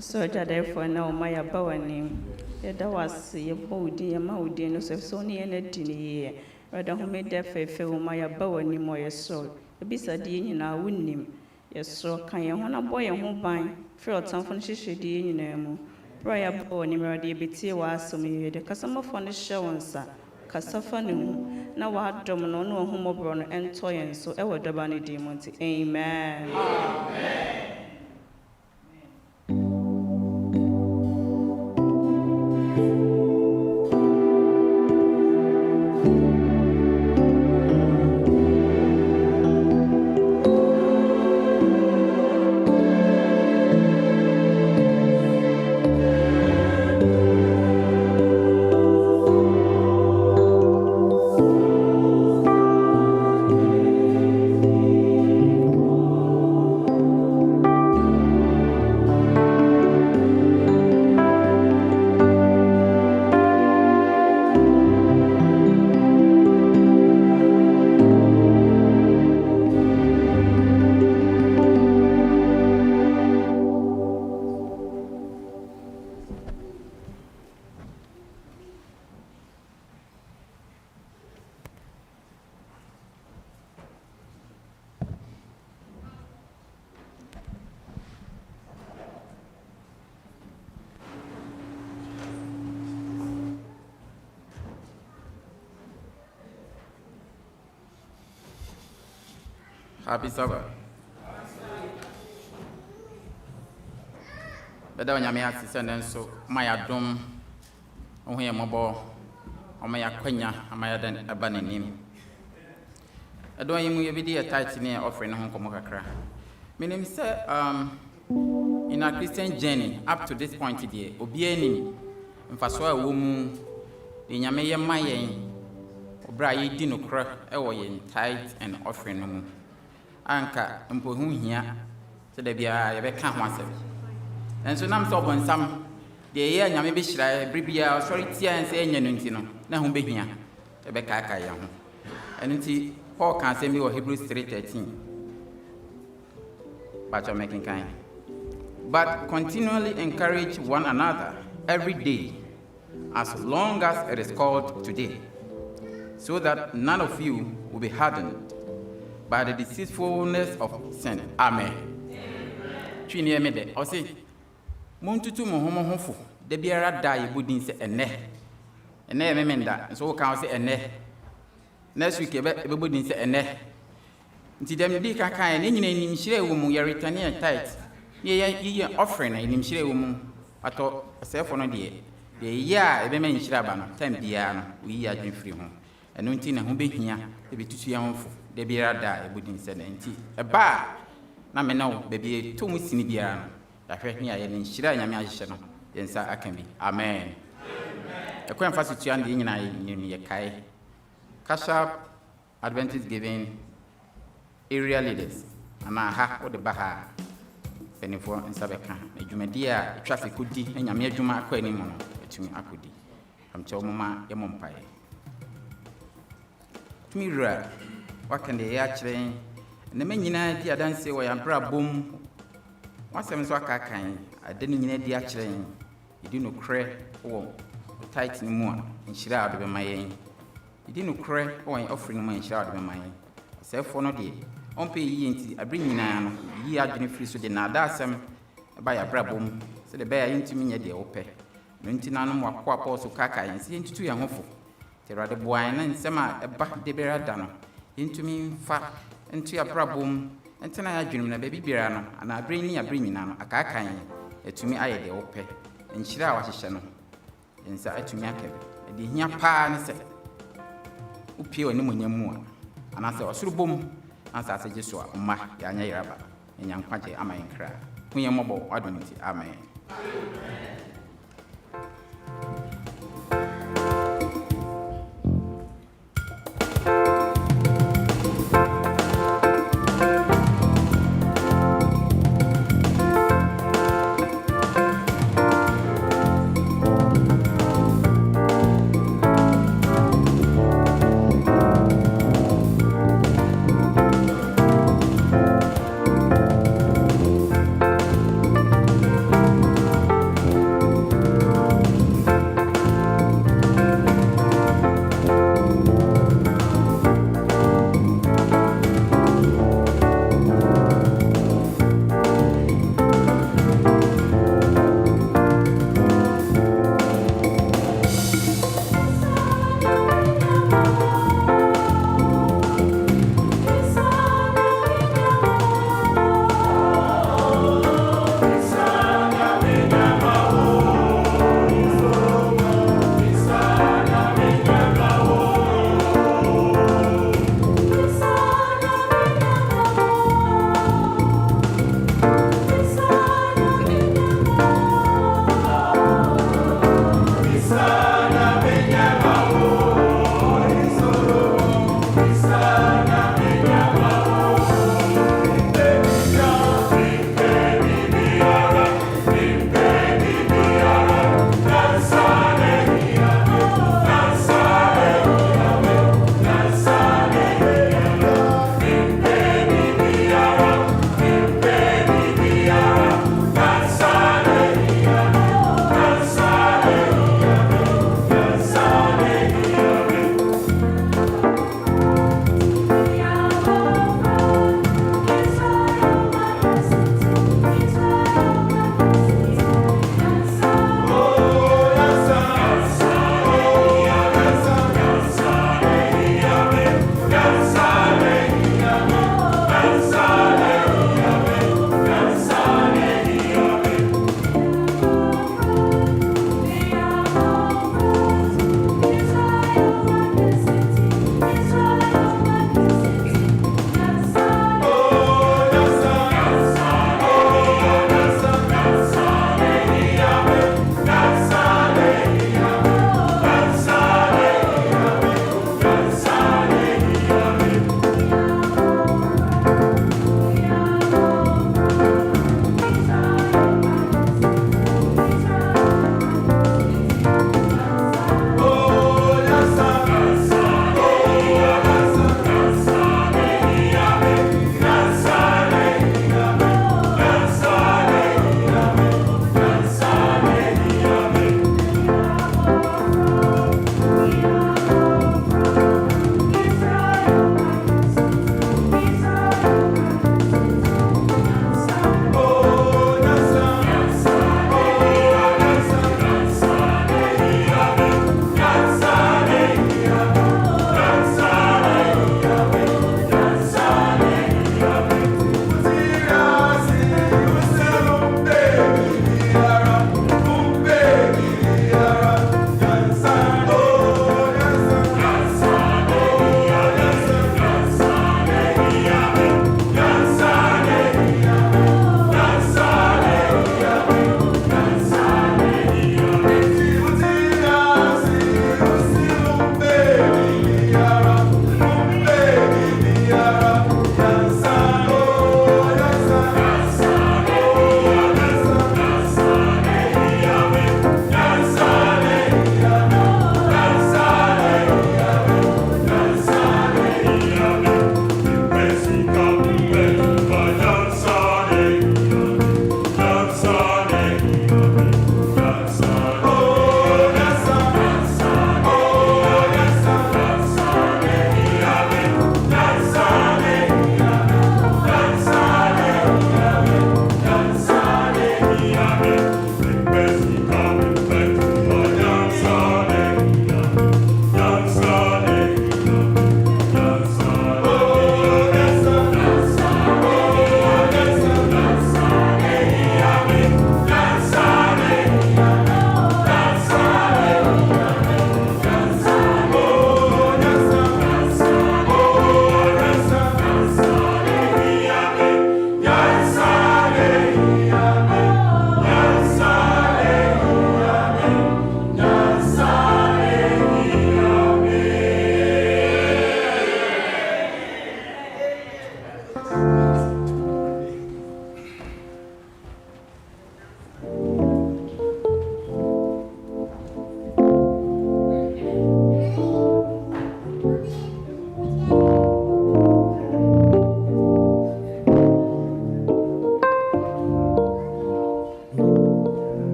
So therefore now my abawanim. That was a body, a moody, no so near a dinny. Rather who made that fair my abawanim or your soul. A beside in our winning. Yes, so can you want a boy and who bind? Felt some from Shishi in name. Prior born in Radi BT was some year the customer for the show and sa. Casafanu. Now what domino no homobron and toy and so ever the bunny demon. Amen. Amen. Happy Sabbath. Better when you may have to send them so my adom on here mobile or my quenya and my then abandoning him. I don't even be a tight near offering home Komokakra. Meaning, sir, in our Christian journey up to this point today, Obieni, and for so a woman in Yamaya Mayan, Obray Dino crack, in tithe and offering. Anka mpohu hia so da bia ye beka ho asem enso nam so bon sam de ye nyame be hira bribia sorry tia en se enya no nti no na ho be hia e beka aka ya ho enti Paul kan say me wo Hebrews 3:13 but making kind but continually encourage one another every day as long as it is called today so that none of you will be hardened by the deceitfulness of sin. Amen. Twini me de. O say, montutu mo homo hofo. De biara da yebudin se ene. Ene me menda. So kan say ene. Next week ebe budin se ene. Nti dem di kan kan ne nyina nim hire wo mu ye return and tithe. Ye offering na nim hire wo mu. Ato sefo no de. De ya ebe me nhira ba no. Time bia no. Wi ya dwen free ho. Eno nti na ho behia ebe tutu ya honfo. De biara da ebudin se na nti eba na me na bebi to mu sini biara no ya hwe ne aye ne nhira nyame ahye no yensa aka bi amen ekwan fa situa ndi nyina ye kai kasha Adventist giving area leaders ana ha wo de baha penifo nsabeka adwumadi a etwa se kodi na nyame adwuma akwa ni mu no etumi akodi amche wo mama ye mompae tumi ra wakande ya kire na manyina di adanse wo ya bra bom wasem so akakan adeni nyina di akire idi no kre wo tight ni mu a nhira ado be mayen idi no kre wo offering mu nhira ado be mayen sefo no de onpe yi nti abri nyina no yi adwene free so de na adasem ba ya bra bom se de ba ya ntimi nya de wo pe no nti na no mo akwa apostle kakan se ntutu ya hofo terade boan na nsema eba de bera da no intumi fa ntu ya brabom ntina ya dwunum na baby bira no ana abri ni abri nyina no akakan etumi aye de wope nhyira a wahyehyɛ no nsa atumi akabe de hia paa ne se upie oni munyamu ana se osuru bom ansa ase Jesu a ma ya anya yiraba nyankwaje ama yinkra kunyambo adoniti amen.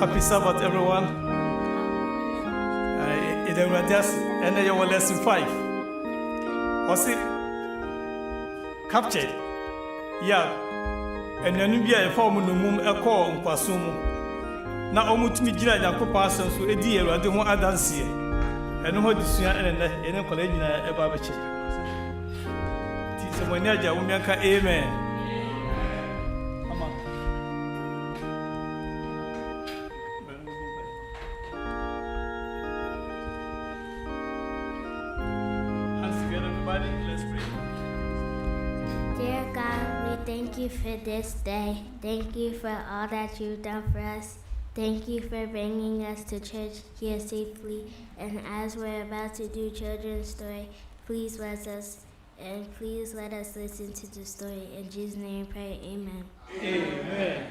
Happy Sabbath, everyone. In the Radias, and then your lesson 5. Was it captured? Yeah. And then you a form of mum a call on Quasumo. Now, almost me, Jina, and Copason, so a dear, I don't want to dance here. And what is your and a college a barbachi. Tis a monaja, Umaka, amen. Dear God, we thank you for this day. Thank you for all that you've done for us. Thank you for bringing us to church here safely. And as we're about to do children's story, please bless us and please let us listen to the story. In Jesus' name we pray, amen. Amen.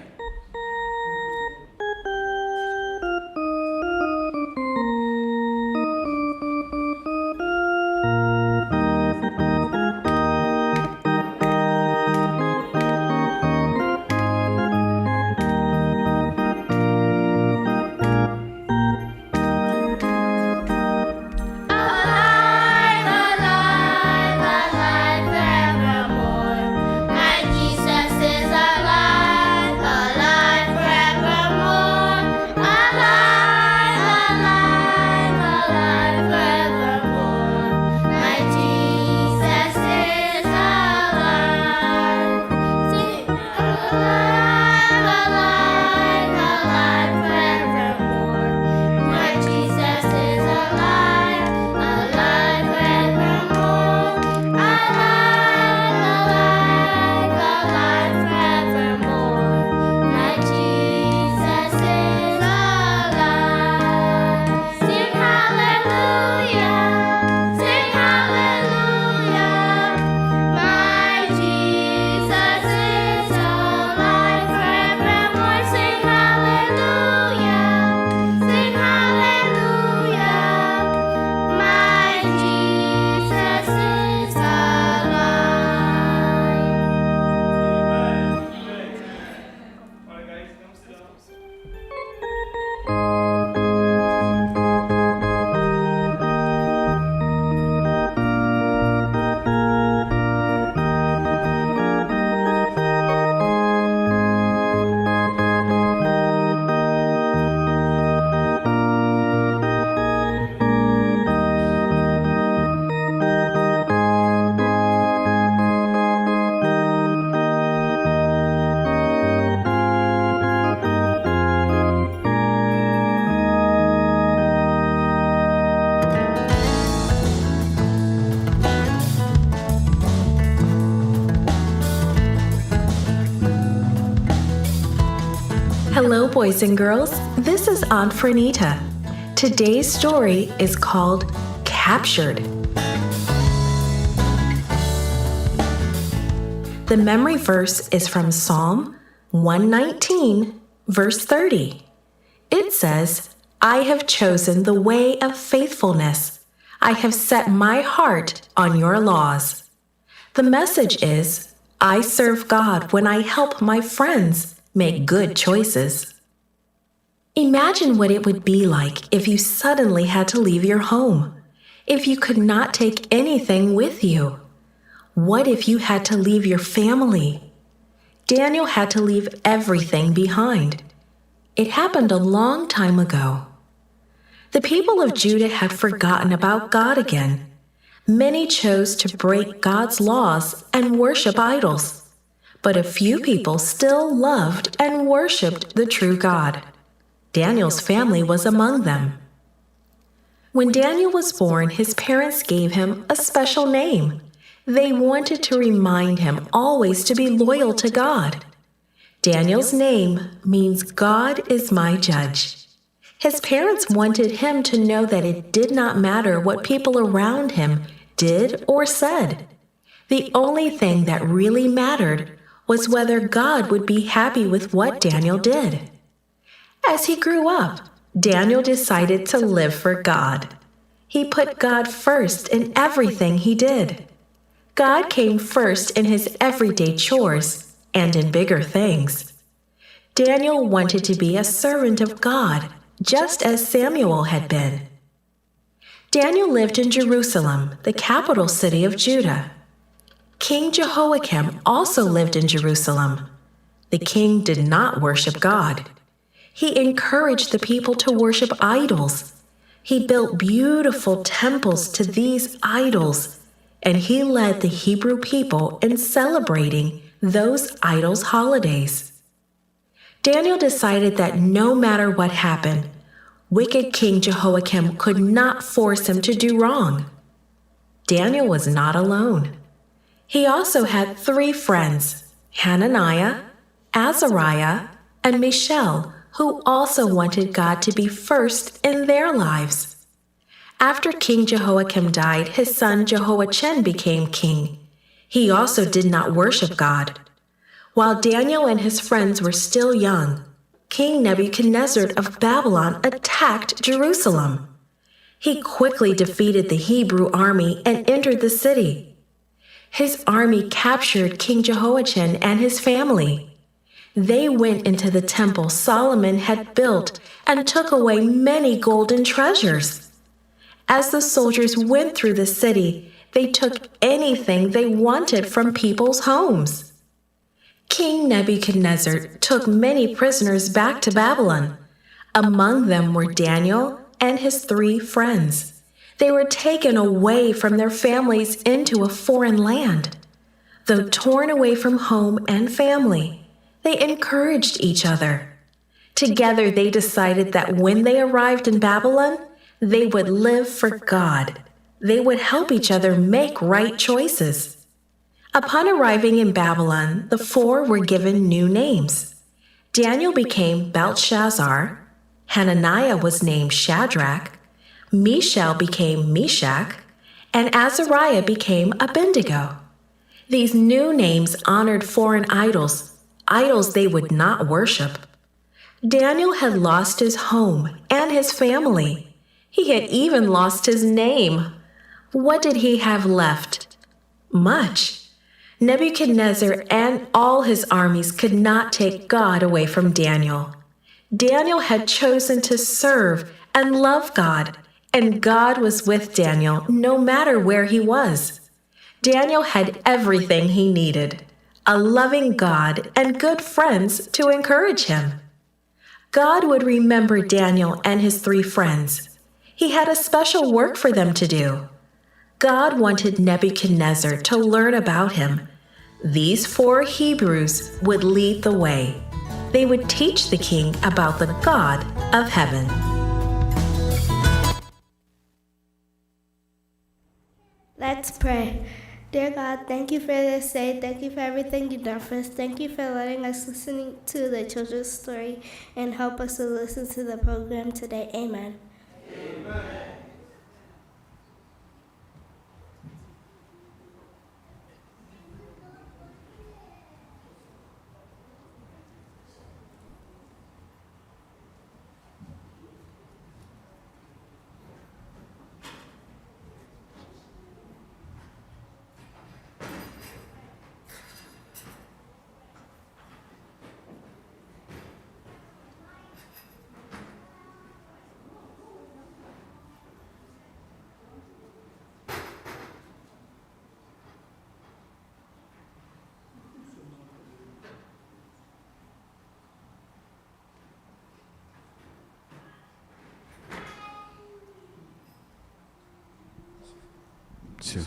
Hello, boys and girls. This is Aunt Franita. Today's story is called Captured. The memory verse is from Psalm 119, verse 30. It says, I have chosen the way of faithfulness. I have set my heart on your laws. The message is, I serve God when I help my friends make good choices. Imagine what it would be like if you suddenly had to leave your home, if you could not take anything with you. What if you had to leave your family? Daniel had to leave everything behind. It happened a long time ago. The people of Judah had forgotten about God again. Many chose to break God's laws and worship idols. But a few people still loved and worshipped the true God. Daniel's family was among them. When Daniel was born, his parents gave him a special name. They wanted to remind him always to be loyal to God. Daniel's name means God is my judge. His parents wanted him to know that it did not matter what people around him did or said. The only thing that really mattered was whether God would be happy with what Daniel did. As he grew up, Daniel decided to live for God. He put God first in everything he did. God came first in his everyday chores and in bigger things. Daniel wanted to be a servant of God, just as Samuel had been. Daniel lived in Jerusalem, the capital city of Judah. King Jehoiakim also lived in Jerusalem. The king did not worship God. He encouraged the people to worship idols. He built beautiful temples to these idols, and he led the Hebrew people in celebrating those idols' holidays. Daniel decided that no matter what happened, wicked King Jehoiakim could not force him to do wrong. Daniel was not alone. He also had 3 friends, Hananiah, Azariah, and Mishael, who also wanted God to be first in their lives. After King Jehoiakim died, his son Jehoiachin became king. He also did not worship God. While Daniel and his friends were still young, King Nebuchadnezzar of Babylon attacked Jerusalem. He quickly defeated the Hebrew army and entered the city. His army captured King Jehoiachin and his family. They went into the temple Solomon had built and took away many golden treasures. As the soldiers went through the city, they took anything they wanted from people's homes. King Nebuchadnezzar took many prisoners back to Babylon. Among them were Daniel and his 3 friends. They were taken away from their families into a foreign land. Though torn away from home and family, they encouraged each other. Together, they decided that when they arrived in Babylon, they would live for God. They would help each other make right choices. Upon arriving in Babylon, the 4 were given new names. Daniel became Belshazzar, Hananiah was named Shadrach, Mishael became Meshach, and Azariah became Abednego. These new names honored foreign idols they would not worship. Daniel had lost his home and his family. He had even lost his name. What did he have left? Much. Nebuchadnezzar and all his armies could not take God away from Daniel. Daniel had chosen to serve and love God, and God was with Daniel no matter where he was. Daniel had everything he needed: a loving God and good friends to encourage him. God would remember Daniel and his 3 friends. He had a special work for them to do. God wanted Nebuchadnezzar to learn about him. These 4 Hebrews would lead the way. They would teach the king about the God of heaven. Let's pray. Dear God, thank you for this day. Thank you for everything you've done for us. Thank you for letting us listen to the children's story and help us to listen to the program today. Amen. Amen. Two.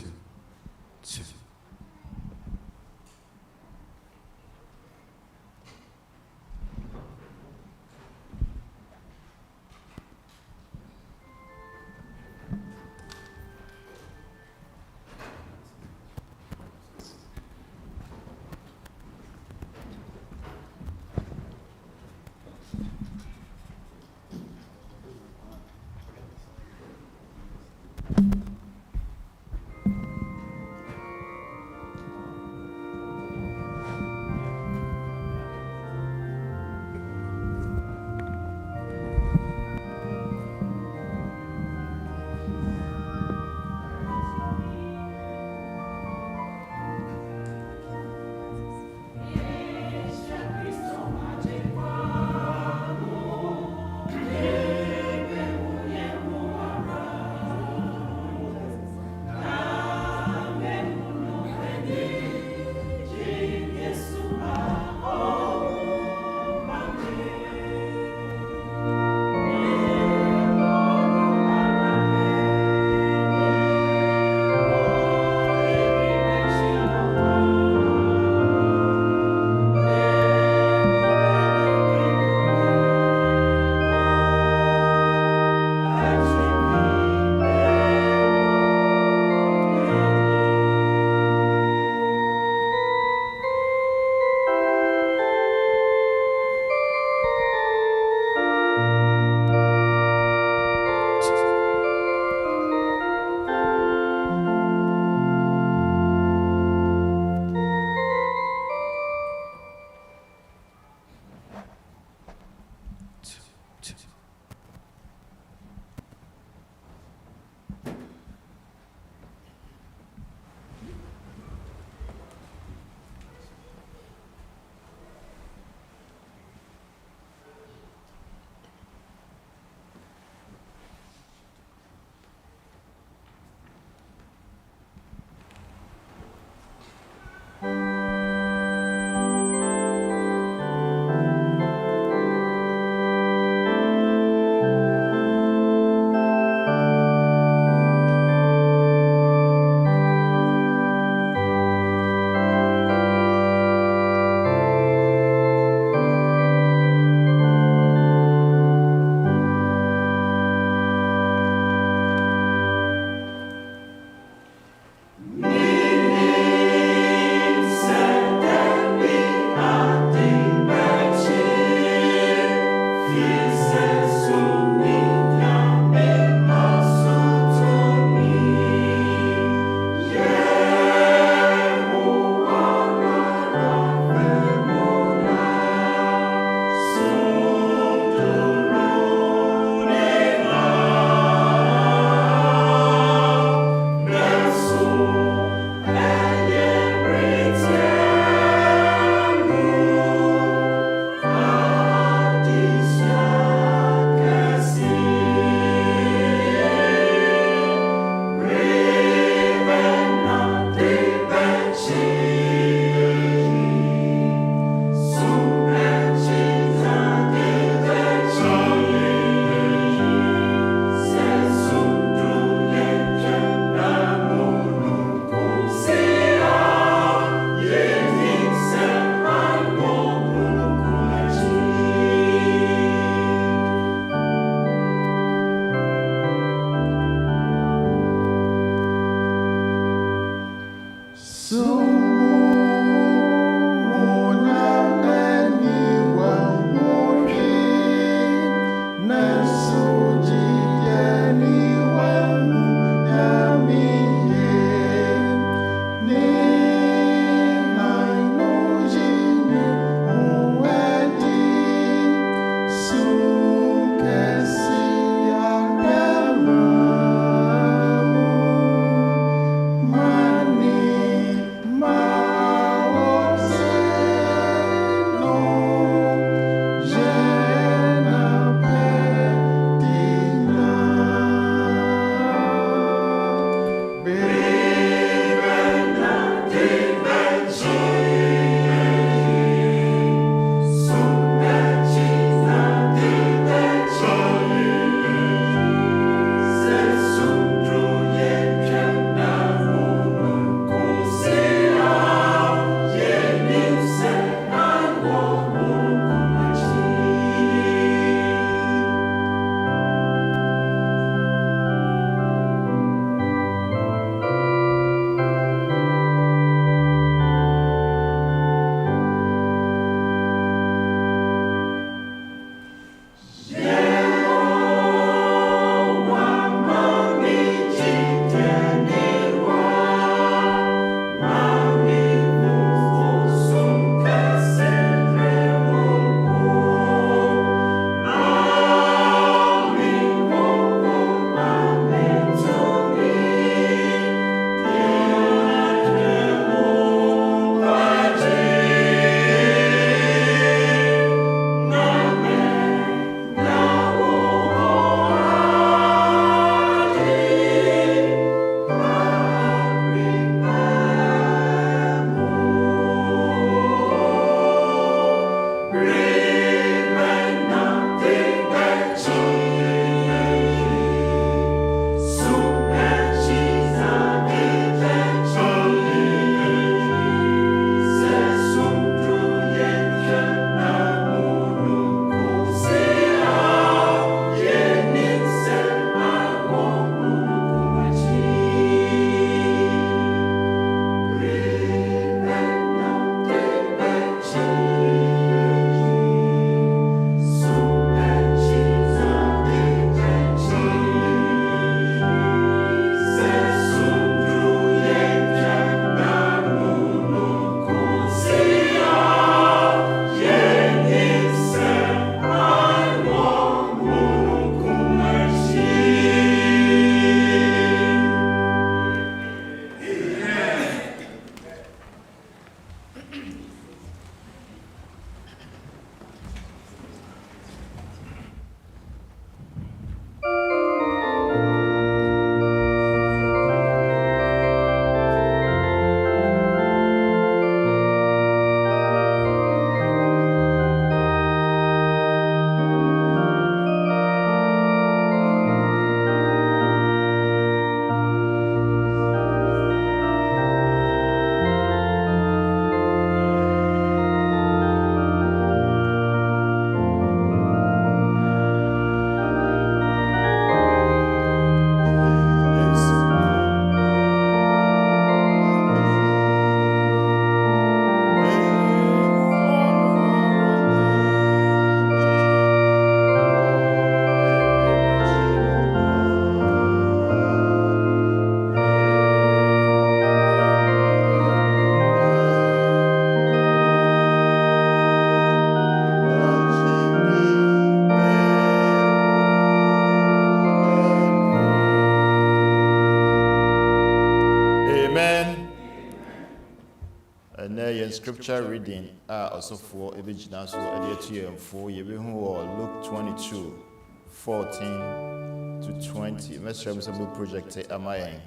ɛnɛ scripture reading also for gyina so ɛde ato yɛn fo yɛbɛhu wɔ Luke 22:14-20. Mɛsrɛ m sɛ mo project ama yɛn.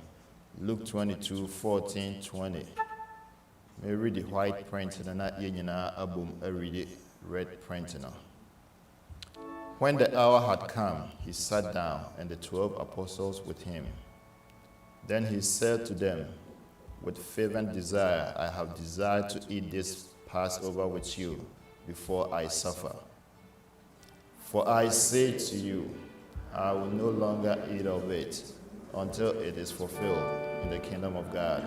Luke 22:14-20. May read the white print and not yɛn nyinaa abom read the red print now. When the hour had come, he sat down, and the 12 apostles with him. Then he said to them, with fervent desire, I have desired to eat this Passover with you before I suffer. For I say to you, I will no longer eat of it until it is fulfilled in the kingdom of God.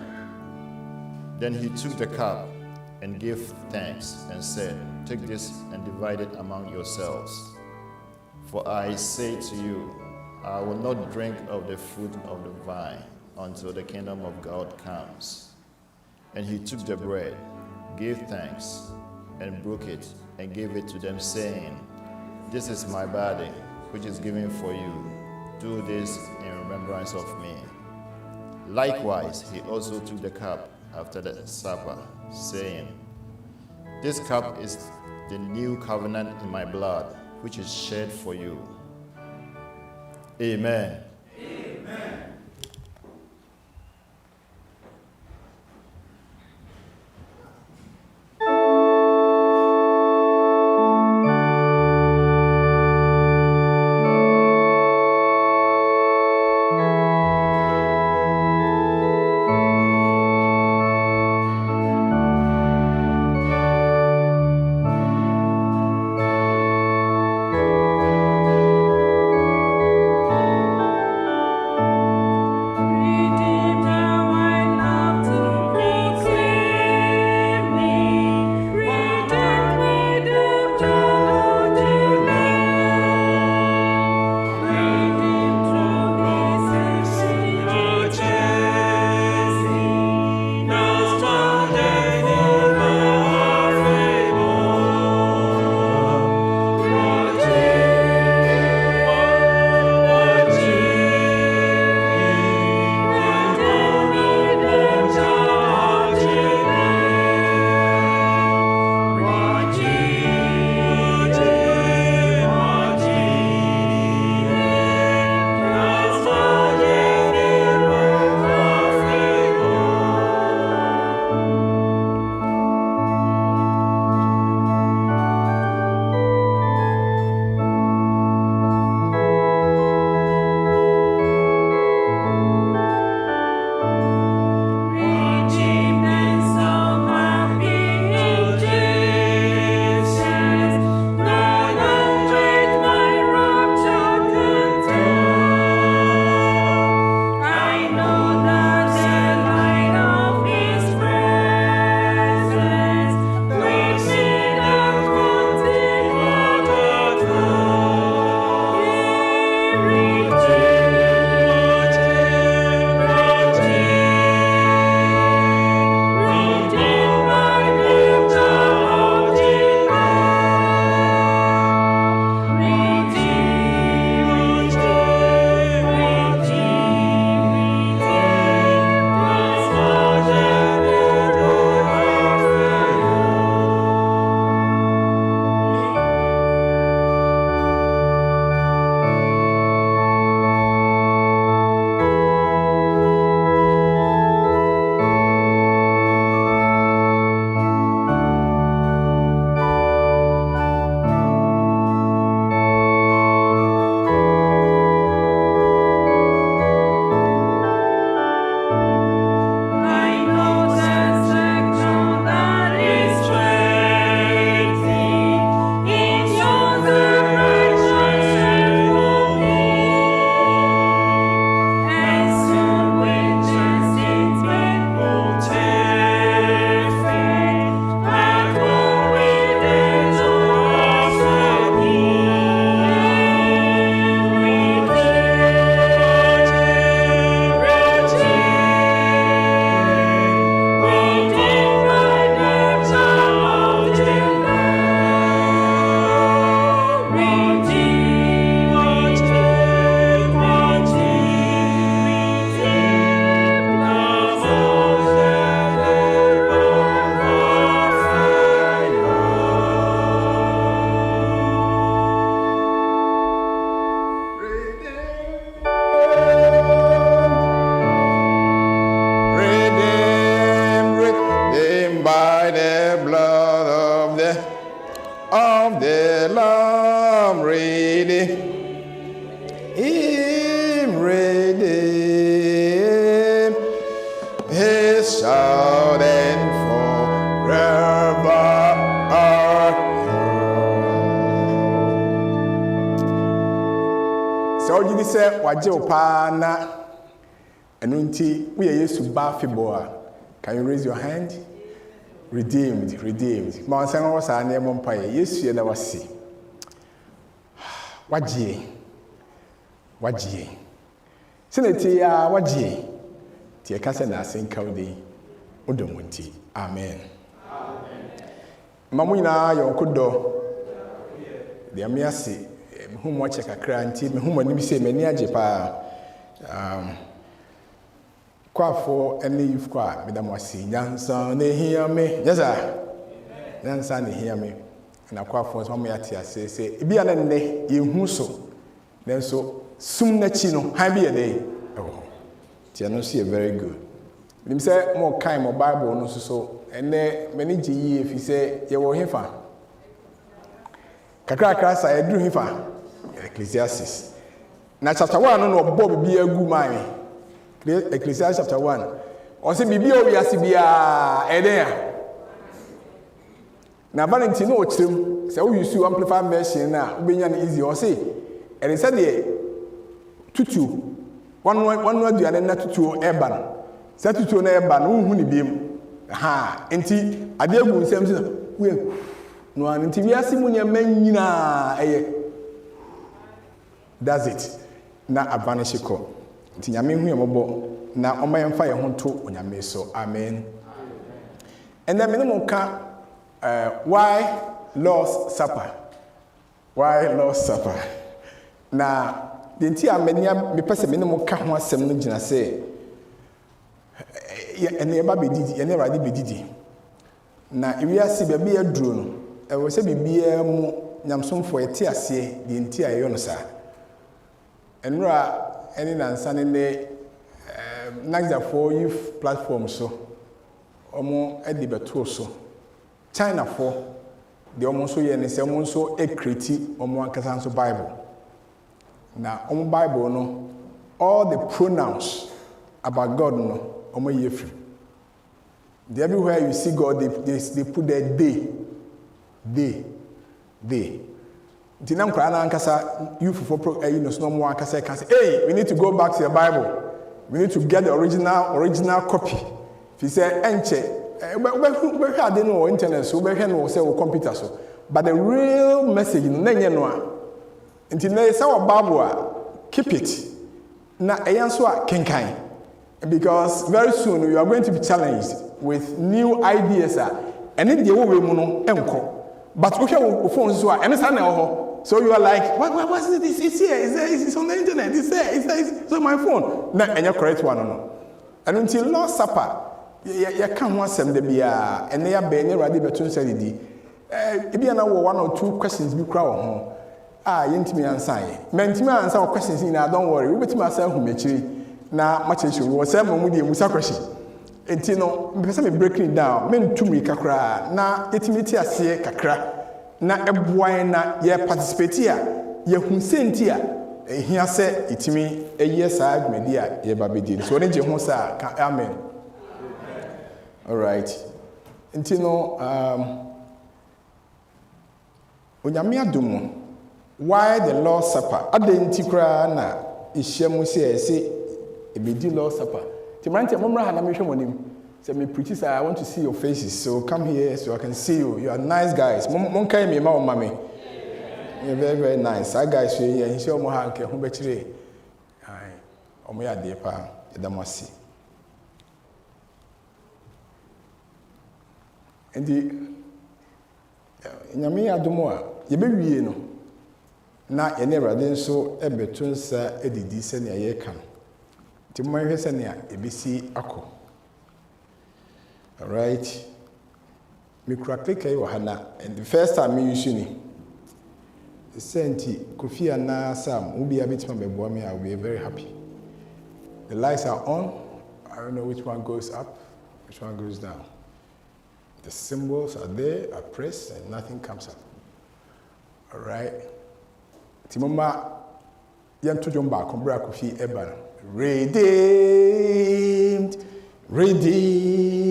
Then he took the cup and gave thanks and said, take this and divide it among yourselves. For I say to you, I will not drink of the fruit of the vine until the kingdom of God comes. And he took the bread, gave thanks, and broke it, and gave it to them, saying, this is my body, which is given for you. Do this in remembrance of me. Likewise, he also took the cup after the supper, saying, this cup is the new covenant in my blood, which is shed for you. Amen. Amen. of the Lamb redeem, him redeem, his shouting forever are yours. So you say waje opana enunti we Yesu ba fiboa. Can you raise your hand? Redeemed. Mansan was a name on Pie. Yes, you never see. Waji. Senatia, Waji. Tia Cassana Saint Cowdy. Udomunti. Amen. Mamuna, your kudo. The Amiasi, whom watch a cranty, whom I say many a jepa. Kwafo ene yufkwa medamwasi nyansa ne hear me yes sir nyansa ne hear me na kwafo so mo yate ase se bia na ne yehu so nenso sum na chi no han bia dey ti no so very good nim say mo kan mo bible no so ene mani ji yi efi say ye wo hefa kakra sa edru hefa Ecclesiastes na chapter 1 no obo bibia gu man Ecclesiastes chapter 1. Or say bibi o wiase bia eden a. Na Valentine no chim say we use amplify version na ubenya na easy or say and say the tutu one aduane na tutu eba no. Say tutu na eba no hu ni biem. Ha enti ade agu nsem say we no an enti wiase mu nya manyina eye. That's it. Na abanish ko. Tinyame hu yembo na omayemfa ye honto onyame so amen. And then minimum ka why Lord's Supper na denti amenia me pese minimum ka ho asem no gina se ene eba bedidi ene rade bedidi na iwiase be be aduro no e wo se bibia mu nyamsomfo ete ase denti ayo no sa enra any nansane ne Nigeria for youth platform so omo e de beto so China for the omo so ye ne se omo so e create omo ankasa so Bible na omo Bible no all the pronouns about God no omo ye free. Everywhere you see God they put their they Tinam Krana Ankasa, you for no more Ankasa can say, hey, we need to go back to the Bible. We need to get the original copy. If you say, Enche, we had no internet, so we can say computer so. But the real message, until they say our Bible, keep it. Na ayanswa kenkai. Because very soon you are going to be challenged with new ideas. And if the way mono enko. But we have phones so and so you are like, what's this? It's here, it's on the internet, it's there, it's on my phone. No, and you're correct one no. And until Lord's Supper, you can't want them to be and they are being ready between Saturday. If you know 1 or 2 questions be crowd home. Yint me answer. Mentime answer questions in don't worry. We bet myself who mechi na much issue. We say mo mu musa question. Enti no, me pese me breaking it down. Men tumi kakra na etimiti ase kakra. Na eboan na ye participate a ye hunsenti a ehia se etimi eye saa adwumadi a ye ba bedi so ne je ho saa amen. All right. Enti no onyame adomu why the Lord's Supper adenti kra na ihyemu se ebedi Lord's Supper timrante momra ha na mehwe monim. Say me preach, I want to see your faces. So come here so I can see you. You are nice guys. Mon kai me ma mama. You're very very nice. Our guys here and show mo ha nke ho bechire. Ai. Omo ya de pa edamasi. Endi nyame adomo a ye bewie no. Na ye ne rade nso ebeto nsa edidi se ne ye ka no. Ti mo hwe se ne a ebisi akọ. All right. Me crack Hana, and the first time me using the senti Kofi and Sam will be a bit from me. I'll be very happy. The lights are on. I don't know which one goes up, which one goes down. The symbols are there. I press and nothing comes up. All right. Timoma yanto jomba kombra kofi eba. Redeemed, redeemed,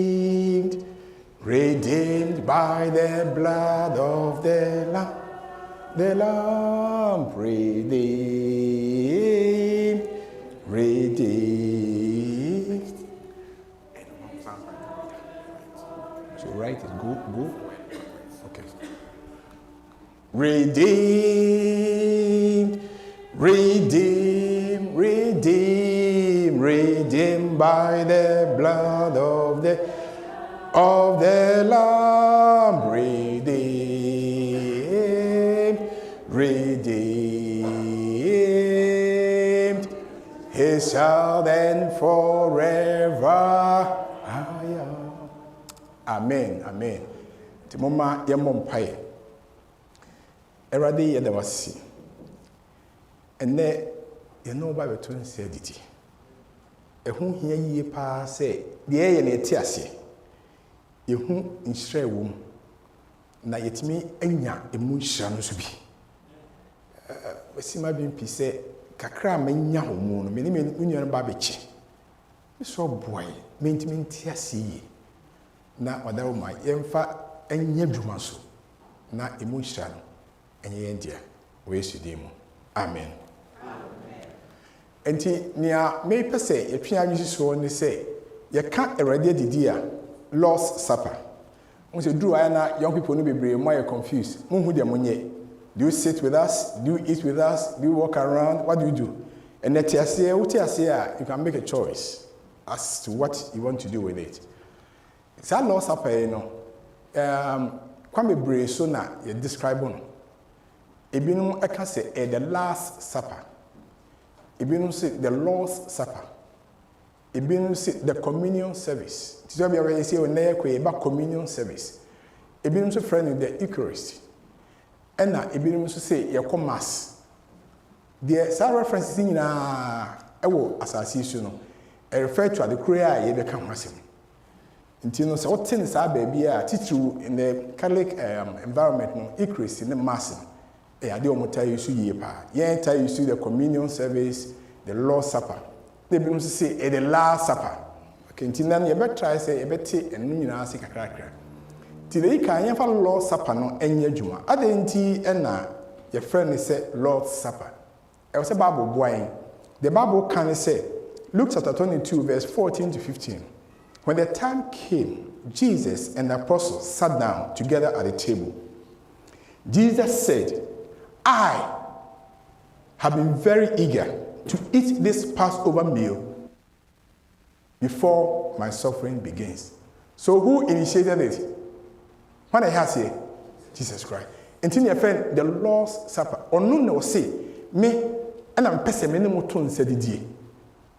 redeemed by the blood of the Lamb. The Lamb, redeemed, redeemed. So right is go. Okay. Redeemed, redeemed, redeemed, redeemed by the blood of the Lamb. Redeemed, redeemed. He shall then forever. Amen, amen. Timoma yamom paye. Erade yedawasi. Ene ye no ba beto nse aditi. Ehu hia yie pa se de ye na eti ase. Yehu nhire wom na yetimi anya emu nhira no so bi. Wasima bi mpi se kakra manya homu no me ni nua ba bechi. So boy, mentimi nti ase yi. Na wadawo ma yemfa anya dwuma so na emu nhira no enye yendia we sudemu. Amen. Enti nia me pese yetwa anyi so ni se ye ka erade adidi a Lord's Supper. When you do young people no be more confused. Do you sit with us? Do you eat with us? Do you walk around? What do you do? And you can make a choice as to what you want to do with it. It's that Lord's Supper, you know. Kwame Bray so na you describe on. Ebinum I can say the Last Supper. Ebinum say the Lord's Supper. Ebinum say the communion service. So we are say on there about communion service. Ebinum so friend the Eucharist. And na ebinum so say your mass. The some references in ewo asasi so no. I refer to the prayer ye be kan wasem. Nti no say what thing say baby a teach in the Catholic environment no Eucharist in the mass. Ade omotai use ye pa. Ye enter use the communion service, the Lord's Supper. They be say the Last Supper. Okay, nti na ye better try say ye beti enu nyina ase kakrakra. Ti dey kan ye fa Lord's Supper no enye adwuma. Ade nti na ye friend say Lord's Supper. E say Bible boy. The Bible can say Luke chapter 22 verse 14 to 15. When the time came, Jesus and the apostles sat down together at the table. Jesus said, I have been very eager to eat this Passover meal before my suffering begins. So who initiated it? When I have here, Jesus Christ. Until your friend, the Lord's Supper. Or no say, me, and I'm person many more tones said the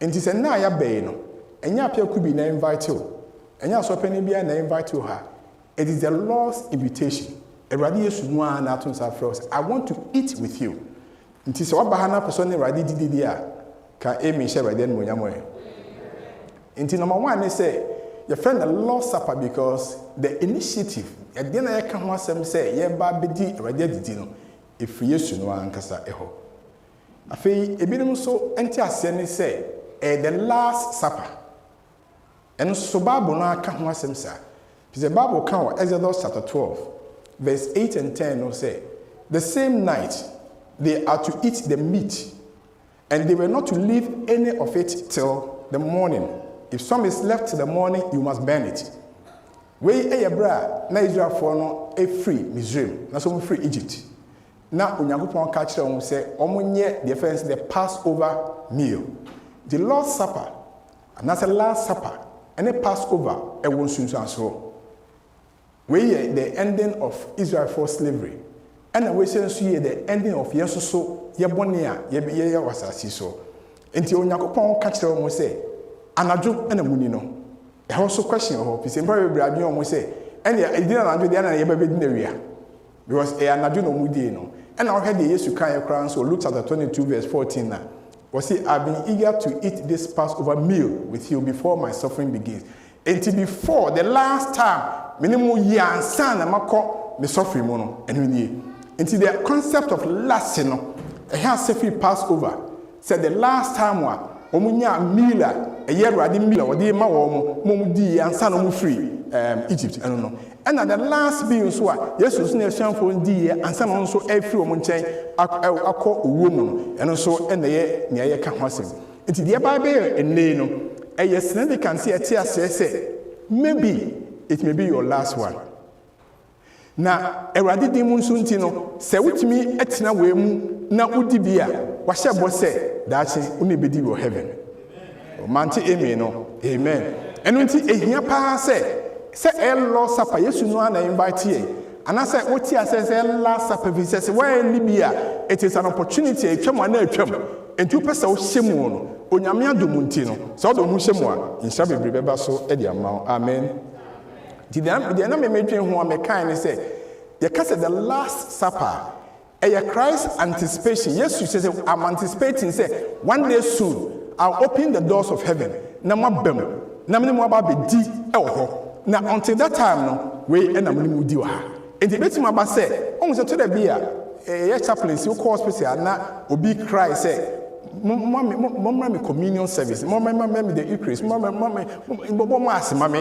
and it's a naya bayno, and ya Appiah Kubi na invite you, and ya so penny be na invite you her. It is the Lord's invitation. A radiation one atoms are frost. I want to eat with you. It is what Bahana person radi didia can aim share by then Munyamoy. Until number one, they say, your friend the Lord's Supper because the initiative, at the end I can want them say, yeah, babidi, radiadino, if you know, and Cassa eho. I feel a bit so enter say, the Last Supper. And so Bible now can want them say, the Bible count Exodus chapter 12, verse 8 and 10 will say, the same night they are to eat the meat, and they were not to leave any of it till the morning. If some is left till the morning, you must burn it. We bra na Israel for no a free Misraim, na so free Egypt. Na Onyankopon ka kire won say omonye the first the Passover meal. The Lord's Supper, and that's the Last Supper, and the Passover e won sunsun so. We the ending of Israel for slavery. And we say so the ending of yeso so ye bone a ye wasasi so. Enti Onyankopon ka kire won say anadwo na muni no. E also question ho pise mpa we bradwe won say and e di anadwo de na ye ba bedi na wia. Because e anadwo no mudi no. And I heard the Yesu kan ye kran so Luke chapter 22 verse 14 na. Was say I've been eager to eat this Passover meal with you before my suffering begins. Until before the last time minimum year ansa na makọ me suffering mo no enu nie. Into the concept of last, you know, a house if Passover said the last time one, Omunya Mila, a year riding Mila, or the Mawom, Mumudi, and San free Egypt, I don't know. And at the last being so, yes, was near Shamful dear, and some also every woman chain, I call a woman, and also and the year near Kahasim. Into the Bible and Nano, a yes, then they can see a tear say, maybe it may be your last one. Na Eradi Dimunsuntino, say with me, Etina Wemu, na Udibia, Washa Bosse, that's Unibidi or heaven. Manti Amen, amen. And when a here pa say Lord Supper, yes, you know, and I invite you. And I said, what here says last supper, he says, where in Libya, it is an opportunity, a chum and a chum, and 2% of Shimon, Onyamia Dumuntino, so the Mushemwa, in Shabby Rebeba so Ediamau, amen. The enemy made who are kind say, you can say the last supper, a Christ anticipation. Yes, you say, I'm anticipating, say, one day soon, I'll open the doors of heaven. Namabem, Namaba be D. Now, until that time, no, we and I'm do her. And the best my say, almost to the beer, a chaplain, you call special, now, will be Christ, say, Mamma communion service, Mamma, the Eucharist, Mamma, Mamma,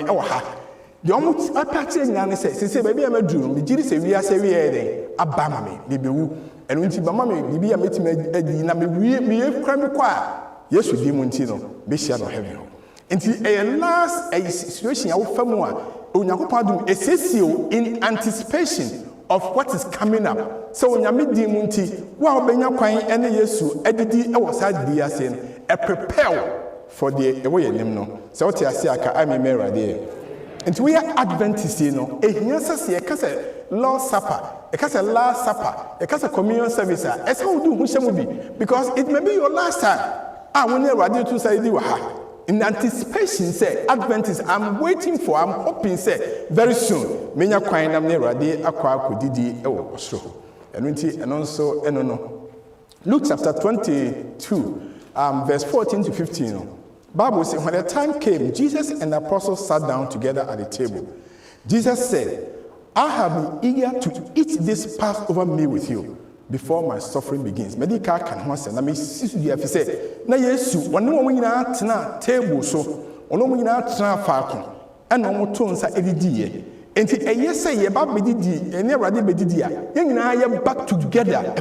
or her. The almost a patching and says, baby, I'm a Jew, the Jesus, we are saying, a bammy, the bewu, and when she bammy, the beer meeting a dinner, we have crime require. Yes, we demontino, be shadow heaven. Until a last a situation, our family, Unyakupadum, essential in anticipation of what is coming up. So, when you meet demonti, while Benya Quine and Yesu, Edidi, our side be saying, a prepare for the away in them. So, what I say, I may marry there. And we are Adventist, you know, a Yansas, a Casa Lord's Supper, a Casa Last Supper, a Casa Communion Service, as how do Mushem be, because it may be your last time. I will never do to say you are. In anticipation, say Adventist, I'm waiting for, I'm hoping, say very soon. Menya Quine, I'm never there, Aqua Kudidi, or so. And also, and no. Luke chapter 22, verse 14 to 15. Bible says, when the time came, Jesus and the apostles sat down together at the table. Jesus said, I have been eager to eat this Passover meal with you before my suffering begins. Medical can once and I may see you have said, na Yesu, one woman at table so, one woman at Falcon, and no more tones at Eddie. And a yes say about Medidi, and never did Medidia. Young and I are back together.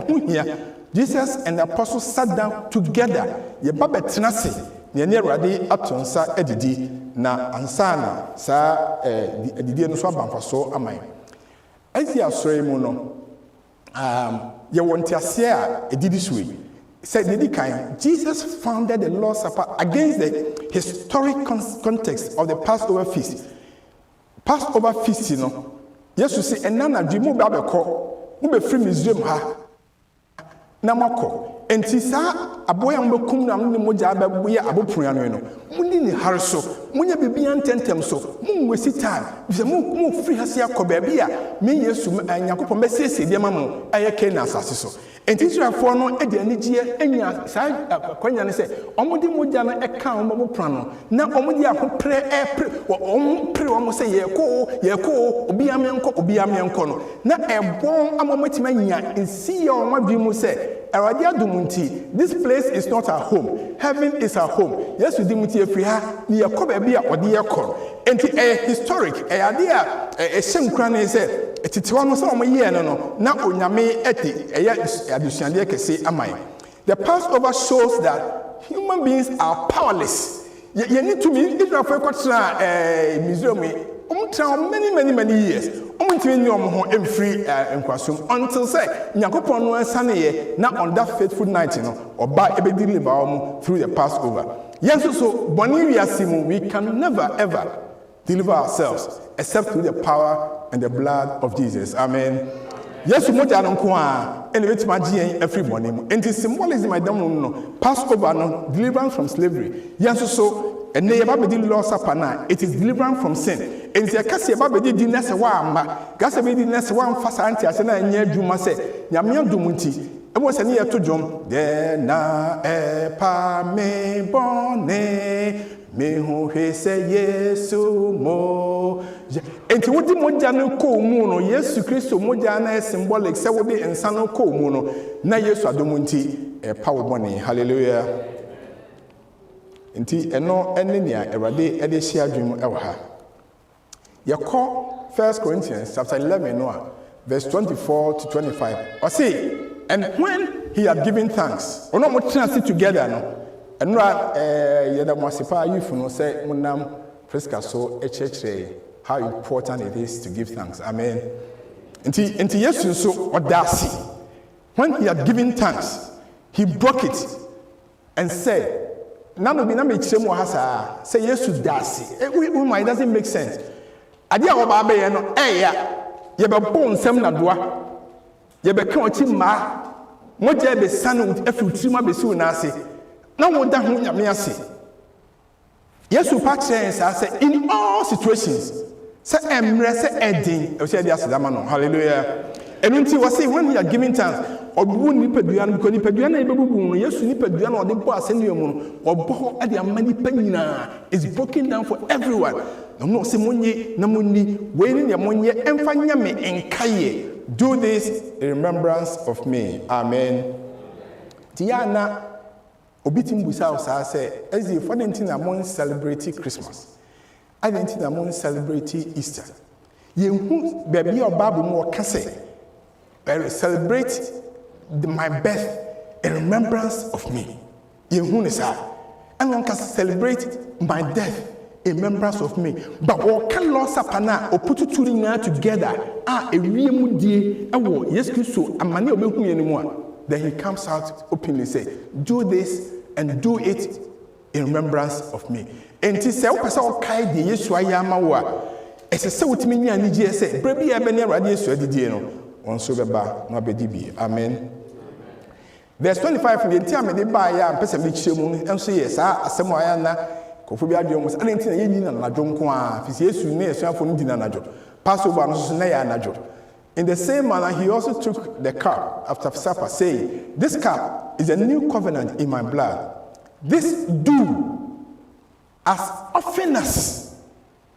Jesus and the apostles sat down together. Ye Baba Tenasi. Near Radi Atonsa Edidi na Ansana sa Edidi no so bamfa so amai. Ezi asori mu no ye wonte ase a edidi suwe. Said the kind Jesus founded the Lord's Supper against the historic context of the Passover feast. Passover feast, you know. Jesus say enana dimo ba be ko, mo be free Israel ha. Na mako enti sa aboya mbekum na ne moja ababuya abopura no no muni ni harso munya bibia ntentem so mu wesi time bi mu free hase akoba bia me Yesu anyakopɔ mesese de mamo ayeke na asase so enti Israelfo no e de anigye anya sa kwanya ne se omode moja na eka omopura no na omode ahopre ompre omo se yeko obi amenko no na ebon amomatima anya nsi ya omwadwi mu se this place is not our home. Heaven is our home. Yes, we dimuti efriha ni yakoba bia ode yakor. Enti historic idea semkrane say etitiwa no so omoye no na onyame eti adusuande kese amai. The Passover shows that human beings are powerless. You need to be Israel for kwatra Misraimi many years. Until say Nyakopon no ansane na on that faithful night oba ebe deliver through the Passover. Yes, so we can never ever deliver ourselves except through the power and the blood of Jesus. Amen. Yes, moja no ko a elevate magien every morning. And the symbolism I don't know. Passover no deliverance from slavery. Yes, so and they about the Lord's Supper now. It is deliverance from sin. And the Cassia Babadi didn't say one, Gasabi didn't say one fast anti as an near Juma said, Yamian Dumunti. It was a near to Jum. Then na epa me bone mehu hwe se Yesu mo enti wodi moja no ko mu no Yesu Kristo moja na symbolic se wodi ensa no ko mu no na Yesu adomu nti power bone hallelujah enti eno ene nia Awurade ede hia adwum e wa ha yakọ 1 Corinthians chapter 11 no verse 24 to 25 or say and when he had given thanks ono mo tena sit together no enra yeda mo asepa youth no say munam Priska so echechre how important it is to give thanks amen enti Yesu so odasi when he had given thanks he broke it and said nano bi na me kire mo ha sa say Yesu dasi it doesn't make sense ade a oba be ye no eya ye be bon nsem na doa ye be kan ochi ma moja be sanu afutiri ma be si una ase na wo da ho nyame ase Yesu pa kire say in all situations say emre say edin e say dia sedama no hallelujah enunti we say when he are giving thanks obu nipadua no ko nipadua na ebebubu no Yesu nipadua na ode bo ase no mu no obo ade amani panyina is broken down for everyone no say monye na monni we ni monye emfa nyame enkaye do this in remembrance of me amen tiana obitim busa osa say as if for the na mon celebrate Christmas I didn't na mon celebrate Easter yehu baby or babu mo ka say celebrate my birth in remembrance of me yehu ni sa and one can celebrate my death in remembrance of me but what can Lord sapana or put two together ewiemu die ewo Yesu Kristo amane obehu anymore then he comes out openly say do this and do it in remembrance of me enti se opesa o kai de Yesu ayama wo a ese se wotimi nya ni je se brebi ya be ne Awurade Yesu adidie no onso beba na bedi bi amen verse 25 the enti amede ba ya mpesa me kire mu enso ye sa asemo aya na kofu bi adwo mu sa enti na ye ni na nadwo nko a fisi Yesu ne esuafo no di na nadwo Passover no so na ya nadwo. In the same manner, he also took the cup after supper, saying, this cup is a new covenant in my blood. This do as often as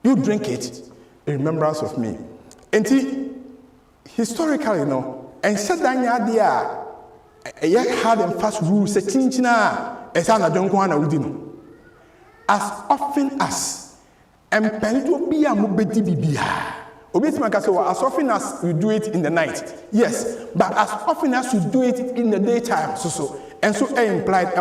you drink it in remembrance of me. And historically, you know, and said that a hard and fast rule, as often as, and penito be a mubedi bibia. As often as you do it in the night, yes, but as often as you do it in the daytime, so and so I implied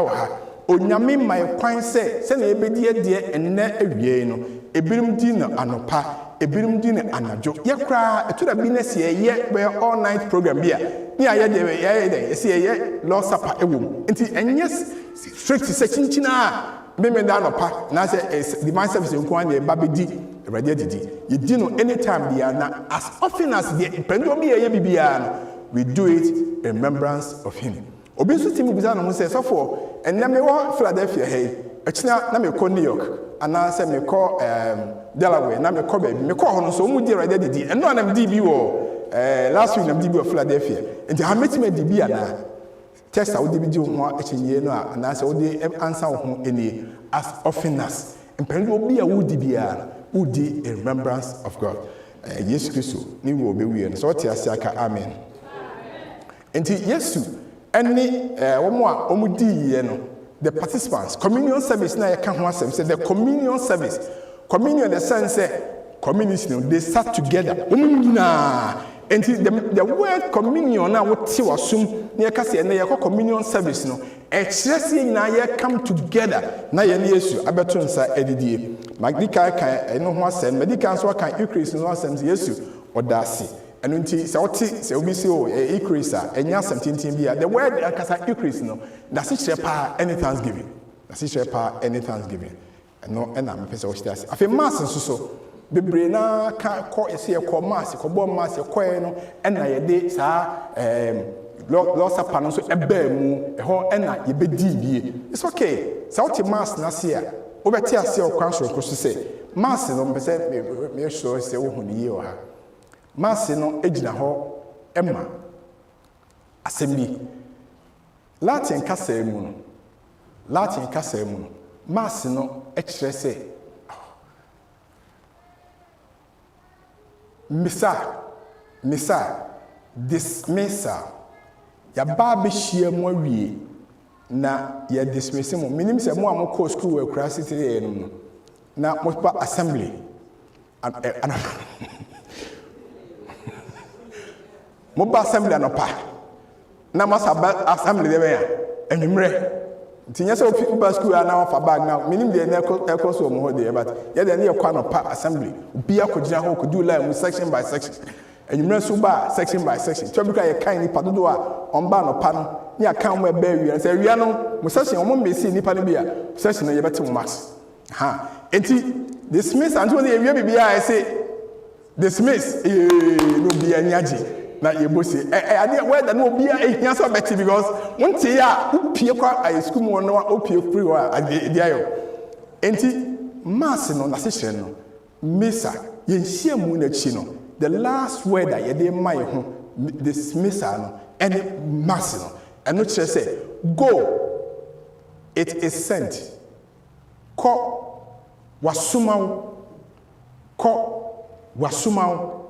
onyame my kwan say na ebedi de enne awie no ebirum di na anopa ebirum di na anajo ye kra etura bi na se ye all night program bia ni aye de se ye Lord Supper ewom nti enye strict se chinchina me da anopa na se divine service nko an e ba bedi Awurade didi ye di no anytime bia na as often as the pendo bi ye bibia no we do it in remembrance of him. Obi so timi buza no say so for and na me wo Philadelphia hey akina na me ko New York ana say me ko Delaware na me ko ba me ko hono so mu di Awurade didi eno na me di bi wo last week na me di bi wo Philadelphia enti ha metima di bi ana test wo di bi di ho akyenye no ana say wo di answer wo ho eni as often as mpendo obi a wo di bia wo di in remembrance of God. Yes Christo ni wo be wi so te ase aka amen. Enti Yesu any the participants communion service na yeka ho asem say the communion service communion the sense say community they sat together and the word communion na what ti wasum na yeka say na yeka communion service no e kire na ye come together na ye Yesu abeto nsa edidie magdika kan eno ho asem medical so kan Eucharist no asem Yesu odasi and until se obi se o increase enya something bia the word akasa increase no that is share any thanksgiving that is share any thanksgiving no and am pese o share afi mass so bebre na ka ko ese ko mass ko bo mass ko no and na ye de sa Lord Supper no so eba mu ho and na ye bedi bie it's okay sa what mass na se a obeti ase o kwan so ko so say mass no pese me sure say wo hu ni ye o ha Masi no ejina ho emma asemi Latin kasa mu no mass no extra say Misa dismissal ya ba be hia mo awie na ya dismiss mo minim se mo amko school we kura city e no na mo pa assembly mo ba assembly anopa na mo saba assembly de be ya enwumre tinya se ofi ba school na wa fa bag na minim de na ekọ so mo ho de but ya de na ye kwa no pa assembly obi akogina ho ko do line section by section enwumre so ba section by section twabika ye kan ni padodo a on ba no pa no ni aka mo e ba wi se wi no mo section o mo mesi nipa no bia section no ye bete mo max enti dismiss anto na ye wi bibia e say dismiss no bia nyaje na yebosi ade whether no bia ehia so beti because wonte ya upie kwa high school mo no opie free wa ade ayo enti mass no na session no mesa ye nhia mu na chi no the last word that ye dey mai ho dismissal no and mass no and no chere say go it is sent ko wasumau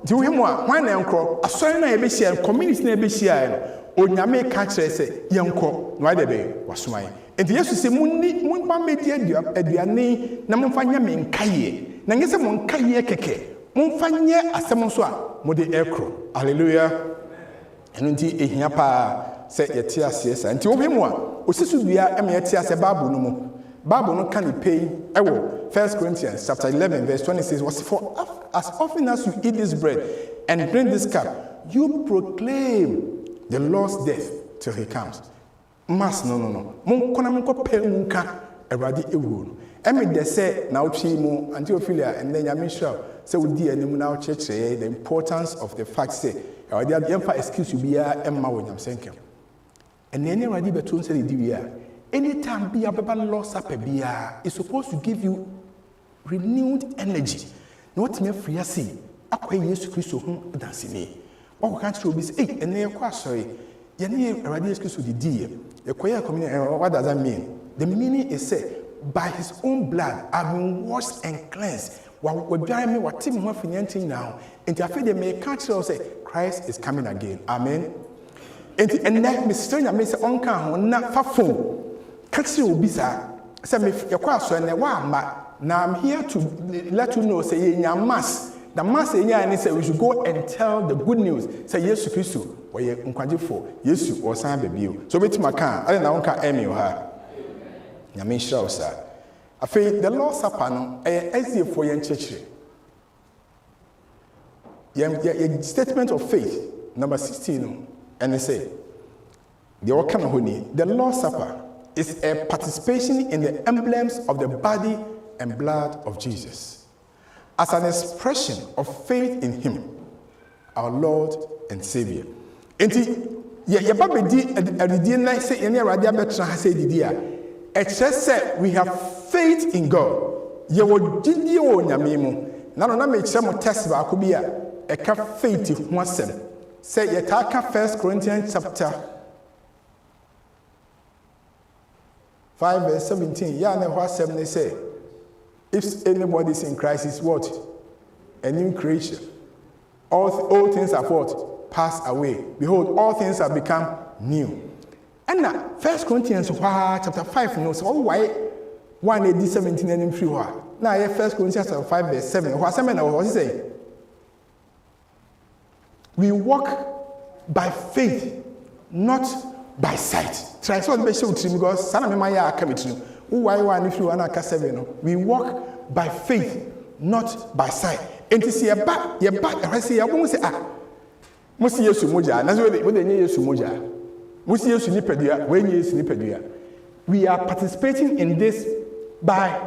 di we mo a wan na enkro asori na ye be share community na be share no onyame ka kire se ye nko no ade be wasoman enti yesu se mun ba media aduane na mun fanya me nkaye na ngese mun nkaye keke mun fanya asem so a mo de ekro hallelujah enu nti ehia pa se ye tie ase sa enti we mo a osisu dua em ye tie ase Bible no can pay. 1 Corinthians chapter 11 verse 26 was for as often as you eat this bread and drink this cup, you proclaim the Lord's death till he comes. Mass no. Mon kona mon ko pe munka Awurade ewu no. Emi de say na otwi mu anti ophilia and then Nyame sure say we di anim na church the importance of the fact say Awurade yemfa excuse bia emma wo nyam senkem. And then Awurade beto say di wi a anytime be a Lord Supper is supposed to give you renewed energy. Not me free see. Akwa Yesu Kristo ho dansini. What can't you be say, and they are sorry. Yeni Awurade Kristo di what does that mean? The meaning is say, by his own blood I've been washed and cleansed. What drive me what team more financing now. And I feel they may catch you say Christ is coming again. Amen. And then Mr. Nyame say onka ho na fafo. Kaksi obisa say me yakwa so na wa ma na I'm here to let you know say yenya mass the mass yenya ni say we should go and tell the good news say Yesu Kristo we nkwagefo Yesu osan babio so betima kan ale na wonka emi o ha nyame hira osa afei the Lord's Supper no ezie for yen church yen statement of faith number 16 no and they say the okana honi the Lord's Supper is a participation in the emblems of the body and blood of Jesus as an expression of faith in him, our Lord and Savior. Enti ye ba be di adidi na say ene Awurade abetra ha say didi a it says we have faith in God. Ye wo didi wo nyame mu na no na me kire mo test ba ko bi a e ka faith ho asem say ye ta ka 1 Corinthians chapter 5 verse 17. Yeah, and what 7 they say. If anybody is in Christ, is what? A new creation. All things have what? Passed away. Behold, all things have become new. And now, 1 Corinthians chapter 5 knows why 1 17 and 3. Now, 1 Corinthians chapter 5 verse 7. What 7 was he saying? We walk by faith, not by sight. Try so be show to because sana me maya akamitinu. Why one if you wana ka 7 we walk by faith not by sight. Enti se ye ba e say ye bon say mo si Yesu moja na so we dey nye Yesu moja. Mo si Yesu nipadua, we nye Yesu nipadua. We are participating in this by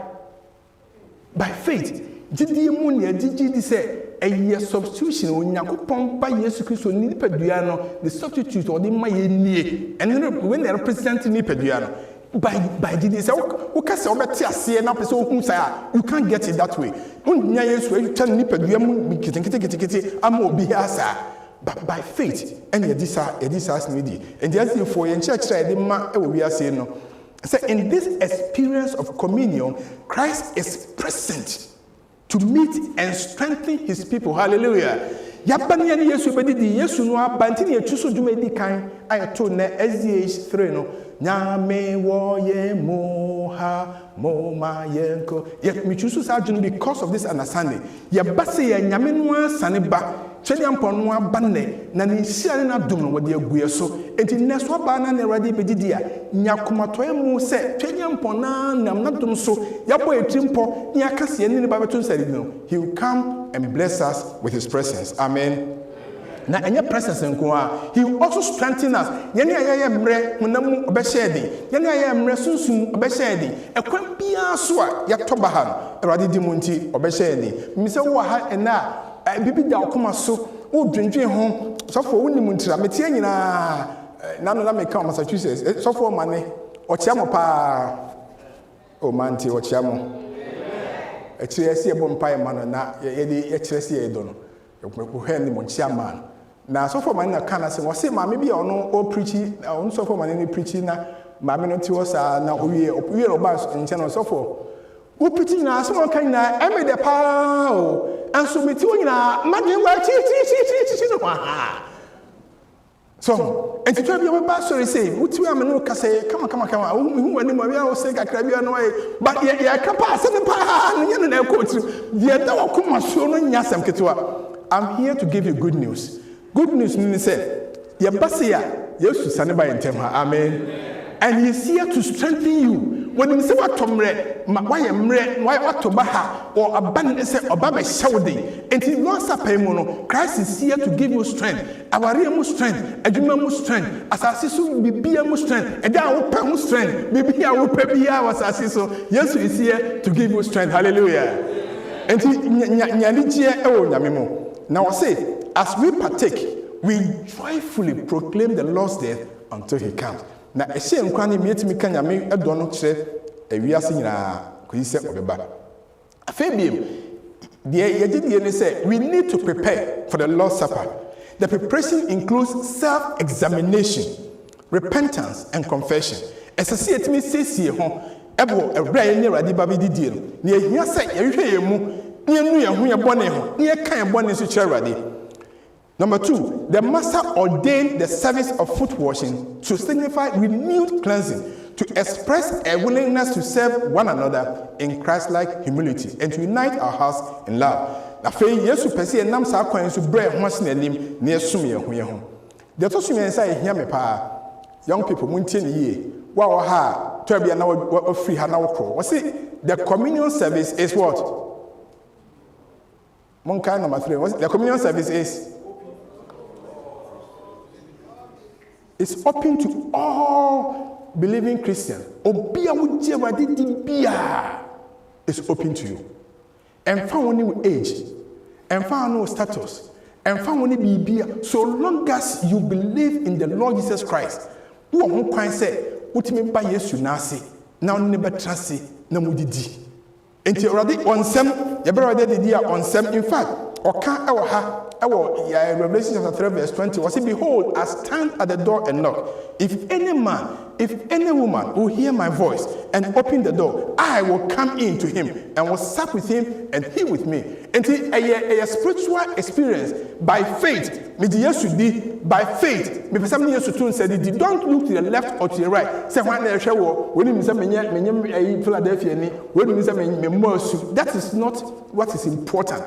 faith. Didi mu ne didi di say a substitution Onyankopon ba Yesu Kristo nipadua no the substitute or the ma ye nie and when they represent nipadua no by didi say o ka say obeti ase na pese ohun say you can't get it that way onya Yesu you tell nipadua mu kiti am obi asa but by faith and ye disa as need and the as for ye church dey ma e wo wi ase no So in this experience of communion, Christ is present to meet and strengthen his people. Hallelujah. Yabani yani Yesu bedidi Yesu no abantini etuso dwuma edi kan ayeto na SDH 3 no nyame wo ye moha moma yenko yet me chusu sa dwunu because of this understanding yabase ya nyame no asane ba twede ampon no abanne na ne hia ne na dum no wode aguye so enti neso aba na ne rade bedidi a nyakomatoe mu se twede ampon na nam na dum so yabo etimpo ne akase ne ba beto nsari no he will come and bless us with his presence. Amen. Na enye presence nko a he will also strengthen us. Yene ayeye mre honam obehye yene ayeye mre sunsum obehye di ekwan bia so a yetoba ha erade di munti obehye di mise wo ha ena bibi da okoma so wo dwendwen ho sofo wo nim ntira metie nyina na no na meka Massachusetts sofo mane ochiamo pa o manti ochiamo echiresi ebo mpa ma na yedi echiresi edo no ekweku he ni monchia man na sofo man na kana se wose ma me bia ono o preachi on sofo man ni preachi na ma me no ti wosa na owie oba nche no sofo wo preachi na so won kan na eme de pa o anso me ti wonyina madwe wa chi no ha so enti twa bia ba sorry say wuti wa me no kase kama hu wani ma bia o say kakra bia no e but ya kapa se pa no nya na ko ti dia da wa kuma so no nya sam ketwa. I'm here to give you good news. Good news means say ya basia Yesu sane ba yentem ha. Amen. And he's here to strengthen you. When you say what tomre why emre why what to baha or aban say obaba shawde enti no sapa mu no Christ is here to give you strength. Aware mu strength, adwuma mu strength, asase so bibia mu strength, eda wo pa mu strength, bibia wo pa bia wasase so. Yesu is here to give you strength. Hallelujah. Enti nyaligie ewo nyame mu. Now I say as we partake, we joyfully proclaim the Lord's death until he comes. Na ehye nkwa ne mietimi ka nyame edo no kire ewiase nyina ko yise obeba afebiem de yegidie ne say we need to prepare for the Lord's Supper. The preparation includes self-examination, repentance and confession. Esase etimi sesie ho ebo ewra ye rade ba bididie no ne ehia say yehwe ye mu ne enu ye ho ye bone ho ne kan bone so kire rade. Number 2, the master ordained the service of foot washing to signify renewed cleansing, to express a willingness to serve one another in Christ-like humility and to unite our hearts in love. Na fe Yesu pese nam sa kwan so bre ho ase nanim na esum ye ho. The to sum ye say hia me pa. Young people muntie ne ye. Wa wo ha to bia na wo free ha na wo kro. Wo say the communion service is what? Monka number 3. The communion service is it's open to all believing Christians. Obia wuje wadidi bia is open to you. And found only age, and found no status, and found only bibia. So long as you believe in the Lord Jesus Christ, who won't quite say, "What me by Yesu nasi now never trust na mudidi." Until already on some, you better did on some. In fact, or can't our ha. Revelation chapter 3 verse 20 was it, behold, I stand at the door and knock. If any man, if any woman will hear my voice and open the door, I will come in to him and will sup with him and he with me. And a spiritual experience by faith. By faith, don't look to the left or to the right. Say that is not what is important.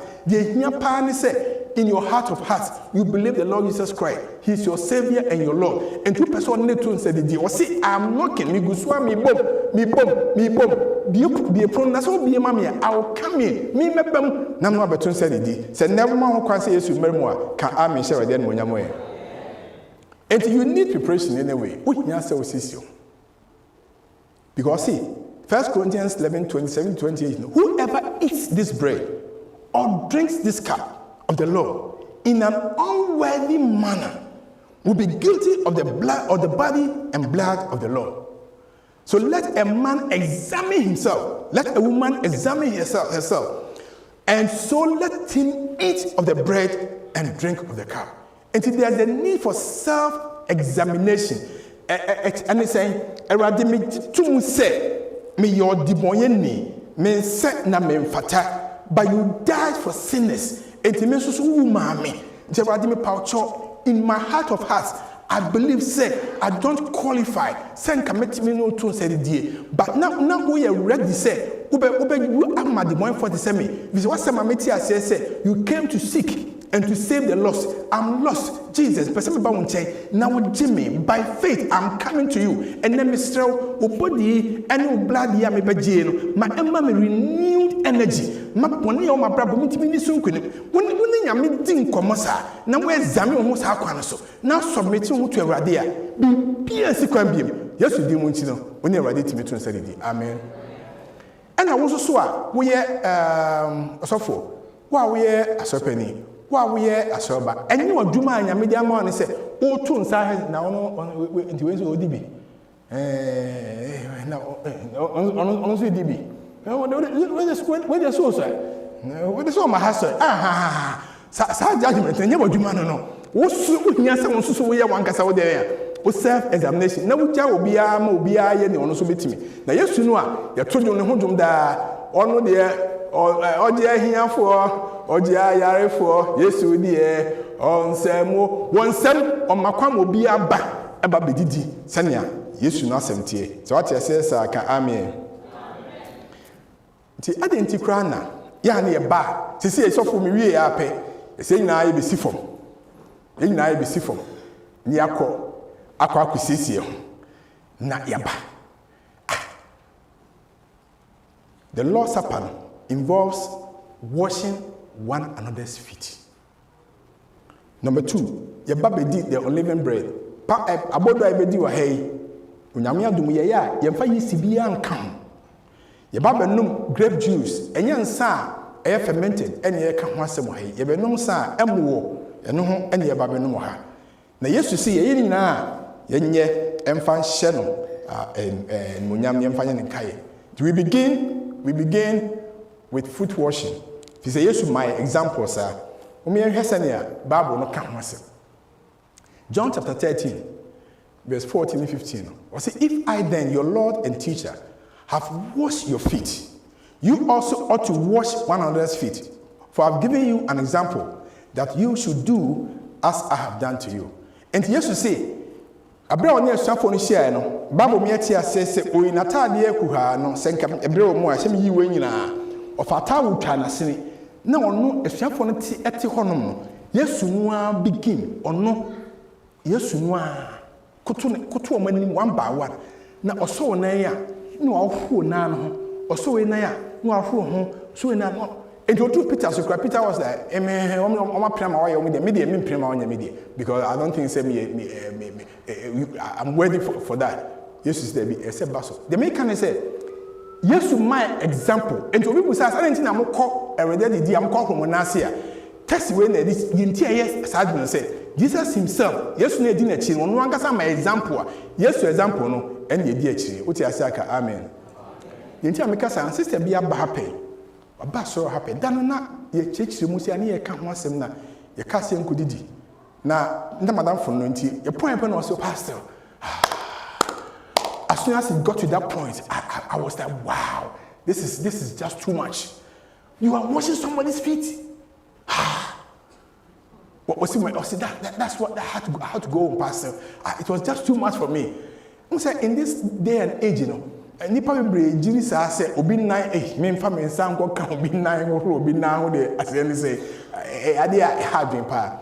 In your heart of hearts, you believe the Lord Jesus Christ. He is your Savior and your Lord. And two person need to say, I'm knocking. Me guswa me bom. Be a prone. That's all be a mammy. I will come in. Me me bom. Namwa betun said it. Said never man who can say yes to memoir. Can I me share again when you're away? And you need preparation anyway. What you answer was you. Because see, 1 Corinthians 11:27-28. Whoever eats this bread or drinks this cup of the Lord in an unworthy manner will be guilty of the blood of the body and blood of the Lord. So let a man examine himself, let a woman examine herself, and so let him eat of the bread and drink of the cup. And there's a need for self-examination. and saying, Eradi me to say, me your deboyeni, me set na me fata, but you died for sinners, and to me so mami, Eradi me paucho, in my heart of hearts, I believe, say, I don't qualify, send commit me no to say the day, but now we are ready, say, Ube, you are my demon for the same. This was some amity I say, you came to seek and to save the lost. I'm lost. Jesus, now Jimmy, by faith, I'm coming to you. And then Mr. Obodi, and blood, yammy bajino, my emma renewed energy. My pony or my brother, meet me soon. When you meeting Comosa, now where's Zami almost Haquanaso? Now submitting to a radia. Be a sequambium. Yes, you didn't want to know when you're ready to meet to say, Amen. And I also saw we are so for while we are a serpent, while we are a serba. And you are Juma and your media man and say, oh, two inside now into ways of DB. Now, on DB. Where the source? What is all my hustle? Sa judgment, and never Juma no. What's so we are one cassa there? Self-examination. Now we will be and you also meet me. Now, yes, you know, you're told you on the home that on the or dear here for or dear yare for yes, you dear on Samo 1 7 on Macam will be a back about the Didi Sanya. Yes, you know, 70. So what you say, sir, can amen. The identicrana, Yanni a bar, to say so for me, we are pay. Saying I be sifom. In I be sifom. Niako. Aquaquisitio na yaba. The Lord's Supper involves washing one another's feet. Number 2, yaba did the unleavened bread. Abodo ebedi wa hey. Unyame adum ye ya yemfa yisibia nkam. Yaba benum grape juice enye nsa e fermented ene ye ka ho asem hey. Ye benum sa emwo eno ho ene yaba benum ha. Na Yesu si ye nyina yenye emfa hye no munyam yemfa nye nkae. We begin with foot washing. If you say yes to my example, sir, Bible no can answer. John chapter 13, verse 14 and 15. Or say, if I then, your Lord and teacher, have washed your feet, you also ought to wash one another's feet. For I've given you an example that you should do as I have done to you. And Jesus say, Abra on your phone share no, Bible me tia says, O in atade kuha no, senka ebra mo a shem yi we nyina. Of atawu twa na sene. Na ono esuafo no ti ete honom no. Yesu nwa begin ono Yesu nwa koto omanim one by one. Na oso na ya, na ofuo na no. Oso we na ya, na ofuo ho, so we na no. And to Peter, so Peter was like, I'm because I don't think I'm ready for that. Jesus said, except Basso. The man can say, yes, my example. And to people say, I didn't know call a reddy, I'm called from Monasia. Test when this entire sergeant said, Jesus himself, yes, we didn't achieve one my example. Yes, to example, no, and the dear chi, what I say, amen. The entire Mikasa sister be a happy. Aba so happy. Dan na ye church mu sia na ye ka ho asem na ye ka se nkudidi. Na nda madam for no nti ye point pen also pastor. As soon as it got to that point, I was like, wow, this is just too much. You are washing somebody's feet. That's what I had to go, pastor. It was just too much for me. I'm saying in this day and age, you know. Nipa bebre jiri sa se obi nan memfa me nsa nko ka obi nan ho obi nan ho de asem say ade a ha dwen pa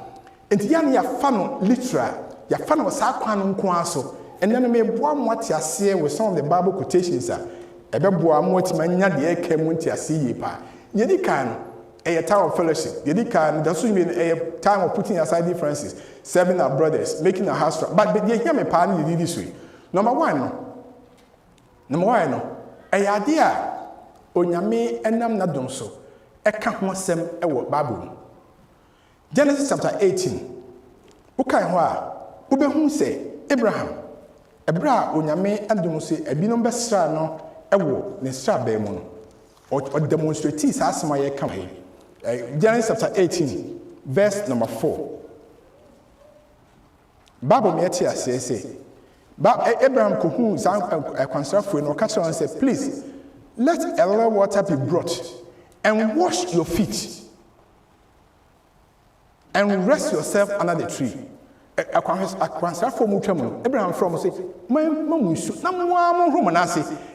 enti ya na ya fa no literal ya fa no sa kwan nko aso enne no me boa mo atiase with some of the Bible quotations ebe boa mo atimanya de eka mu ntiase yi pa yedi kan a time of fellowship yedi kan that should mean a time of putting aside differences, serving our brothers, making a house but they hear me pa na yedi this way. Number 1 no, ayade onyame enam na dom so eka ho asem ewo Bible. Genesis chapter 18. Ukai ho a ubehu se Abraham ebra onyame adom so ebinom besra no ewo ne sra ba mu no o demonstrate sa asem aye ka he. Genesis chapter 18 verse number 4. Bible me tia say But Abraham Kuhu, a conservative, no catcher, and said, please, let a little water be brought and wash your feet and rest yourself under the tree. A conservative, Abraham from say,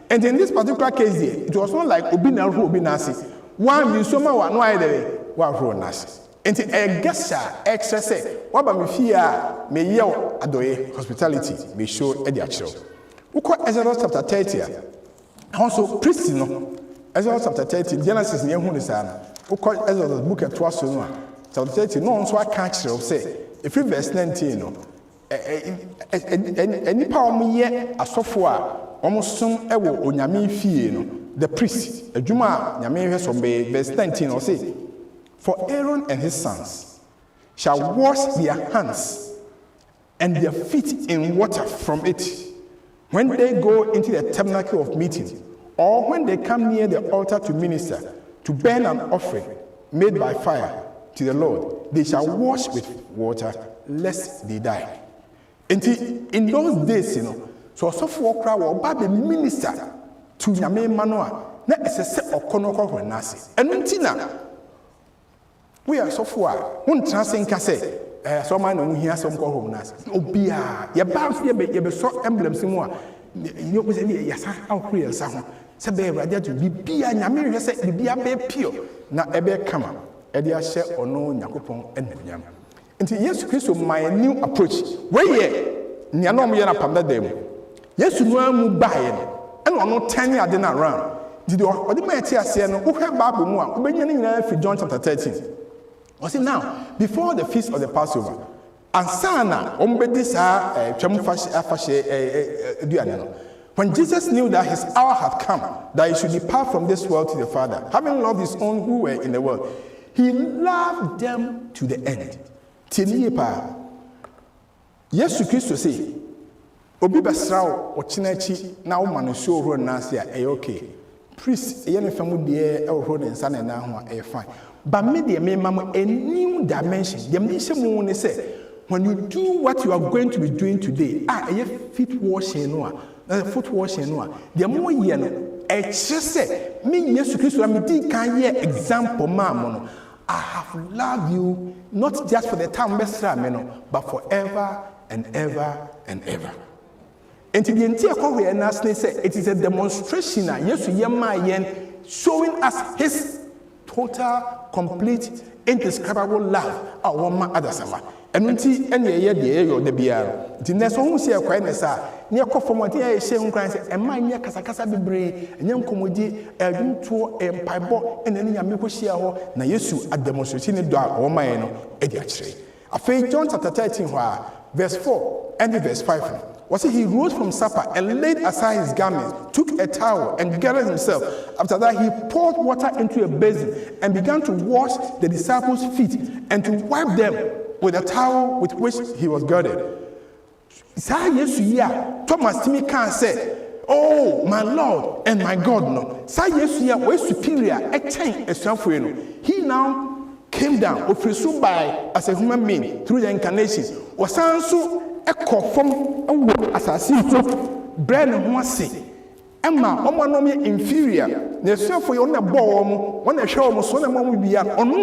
and in this particular case, it was not like Obina who Obinasi. One you so much no idea what who Nasi. And a gesture extra say, what about me fear may yell adoe hospitality may show Eddie Achel. Who call Exodus chapter 30? Also, priests no. Exodus chapter 30, Genesis near Hunisana. Who call Exodus book at Twasunwa. Chapter 30, no one so I catch you say, if you verse 19, any power me yet a software almost some ewo onyame fie no, the priest, a juma nyame has from verse 19 or say, for Aaron and his sons shall wash their hands and their feet in water from it when they go into the tabernacle of meeting, or when they come near the altar to minister, to burn an offering made by fire to the Lord. They shall wash with water, lest they die. And in those days, so for crowd will be minister to Yame Manoa, not as a set of Konoko and Nasi. And Untina, we are so far, one transcend cassette. So my no here some go home nas. Obia, ya bounce here be so emblems more. You was yes, how clear sound. Sabe radio to be nyame say bibia be pure. Na ebe kama. E dia share ono Yakopon enunyam. Nti Yesu Kristo my new approach. Where ye nia no mo ye na pamda dem. Yesu no amu bae no. E no turn ade na around. Did odi ma eti ase no wo hwe Bible mu a wo benya ni nyina fi John chapter 13. I say now, before the feast of the Passover, and sana when Jesus knew that his hour had come, that he should depart from this world to the Father, having loved his own who were in the world, he loved them to the end. Tinipa, Yesu Christo say, Obi besrao ochinachi na wo manusho ro nase a okay. Priest eye ne famu de e ro ne nsa na na ho e fine. But me the mama a new dimension. The say when you do what you are going to be doing today, a feet washing no, foot washing no. The more ye no, just say me Yesu Christo me di kan ye example no. I have loved you not just for the time besra me no, but forever and ever and ever. And to the entire Korean nation say it is a demonstration Yesu yema yen showing us his total, complete, indescribable love. Our one other summer. And until any year the air the beer. The next one see a quietness near conformity, I say, and my near Casacasa be brave, and young commodity, a room to a pipe, and then Yamiko Shia, na Yesu at demonstrating the dog or my ediatry. I faith John chapter 13, verse 4 and verse 5. Was he rose from supper and laid aside his garments, took a towel and gathered himself. After that, he poured water into a basin and began to wash the disciples' feet and to wipe them with a towel with which he was girded. Thomas Timmy can say, oh, my Lord and my God, no. Was superior, a chain, a suffering. He now came down, offered by as a human being through the incarnation. Was also echo from assassin bread and one see. Emma, no inferior. The for you on the ball, when I show almost one among be on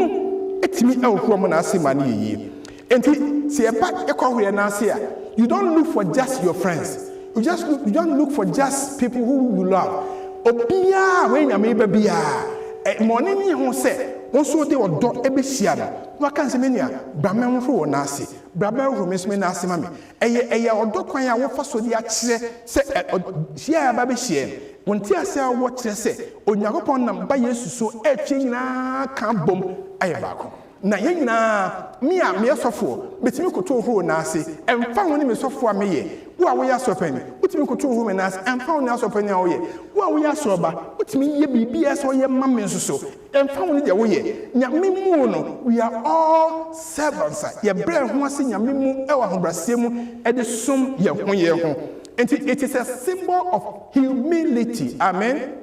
it me out from an asimani. And see a back echo here Nasia. You don't look for just your friends. You don't look for just people who you love. Obia when you may be a morning who said, also they were dot every siana. What can say many Braman for Nasi? Brabel from Miss Menasi Mammy. Or Dokwaya, what for so the access said, Shia Baby Shien. When Tia say what they say, on Yakopon them by Yesu so etching na can't bomb Ayabako. Na yena, me sofo, but me could to who Nasi, and found him software me. What we are so penny, what me could to whom and found us open our way. What we are sober, what me ye BBS or your mammy so, and found it away. Yamimuno, we are all servants. Your bread was in Yamimu, our Brasimu, and the sum ye one year home. And it is a symbol of humility. Amen.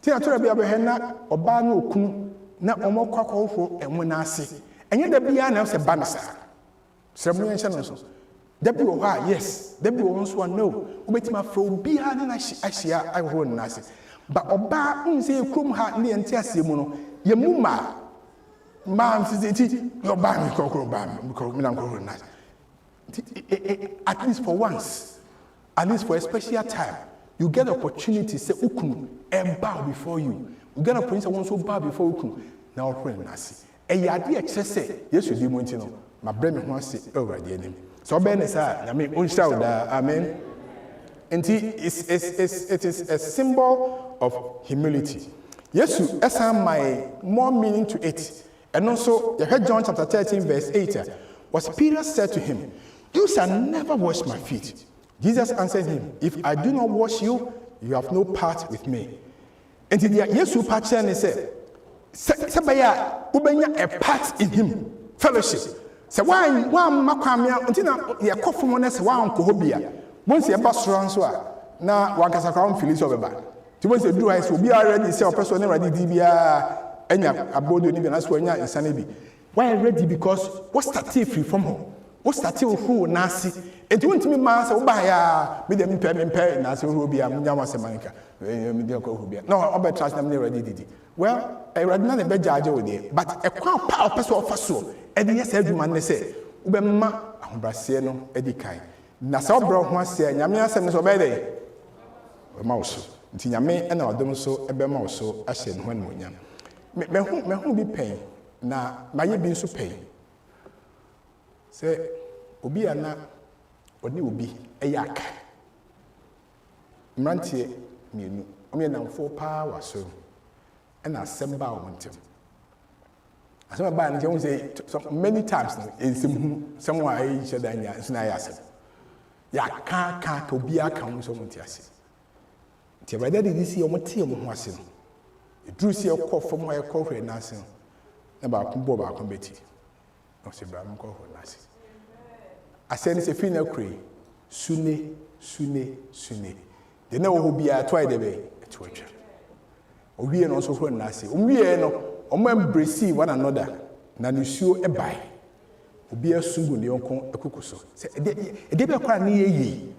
Theatre be Abahena, or Banu Kun, not Omo Kwako, and Monasi. And yet the Biana was a banasa. Ceremony channels. Debbie or yes, Debbie wants one no. Ubetima from behind and I won't nasi. But Oba say come ha near and Tiasimono, Yamuma, Mam City, your bam, at least for once, at least for a special time, you get opportunity say Ukum and bow before you. You get a prince wants to bow before Ukum. Now, friend Nasi. A yadi excess, yes, you didn't know. My brain wants to say over the enemy. So, Ben is I mean, amen. And it is a symbol of humility. Yes, you assign my more meaning to it. And also, you heard John chapter 13, verse 8. Was Peter said to him, "You shall never wash my feet." Jesus answered him, "If I do not wash you, you have no part with me." And yes, you patch and said, Sabaya, Ubenya a part in him, fellowship. So why Macamia until you cough from one as one Kohobia. Once your bus runs, now one can account Phyllis over back. To once you do, I will be already say a person already DBA and a body even as when you're in Sanabi. Why ready? Because what's that free from home? What's that who Nasi? And to me, Master Obaya, with them pay Nasi Rubia, Yama Semanka. No, I'll bet trust them never did it. Well, I read not a bad judge over there, but a quite power person for so. And yes, every man they say, Ubema, Brasiano, Edikai. Nassau brought one say, Yamia Semis obey a mouse. Tinyame and our domoso, a bemoso, I said, when we young. May who be paying? Now, my being so paying. Say, Obiana, or you will be a yak. Mantie, me, now 4 power so. And I send bow one time. I saw a band, you say many times in somewhere each other, and Snayas. Ya can't be a count so much. Till by that, you see your team was in. You drew see your cough from my coffee and nothing about Boba committee. No, say, Bram cough or nothing. I said it's a female crane. Sune. They know who be a twice a day at torture. We are also for Nasi. We are no, embrace one another. Nanusu a buy. Obi a sungu ni onko ekukuso. Say, a deba kwa near ye.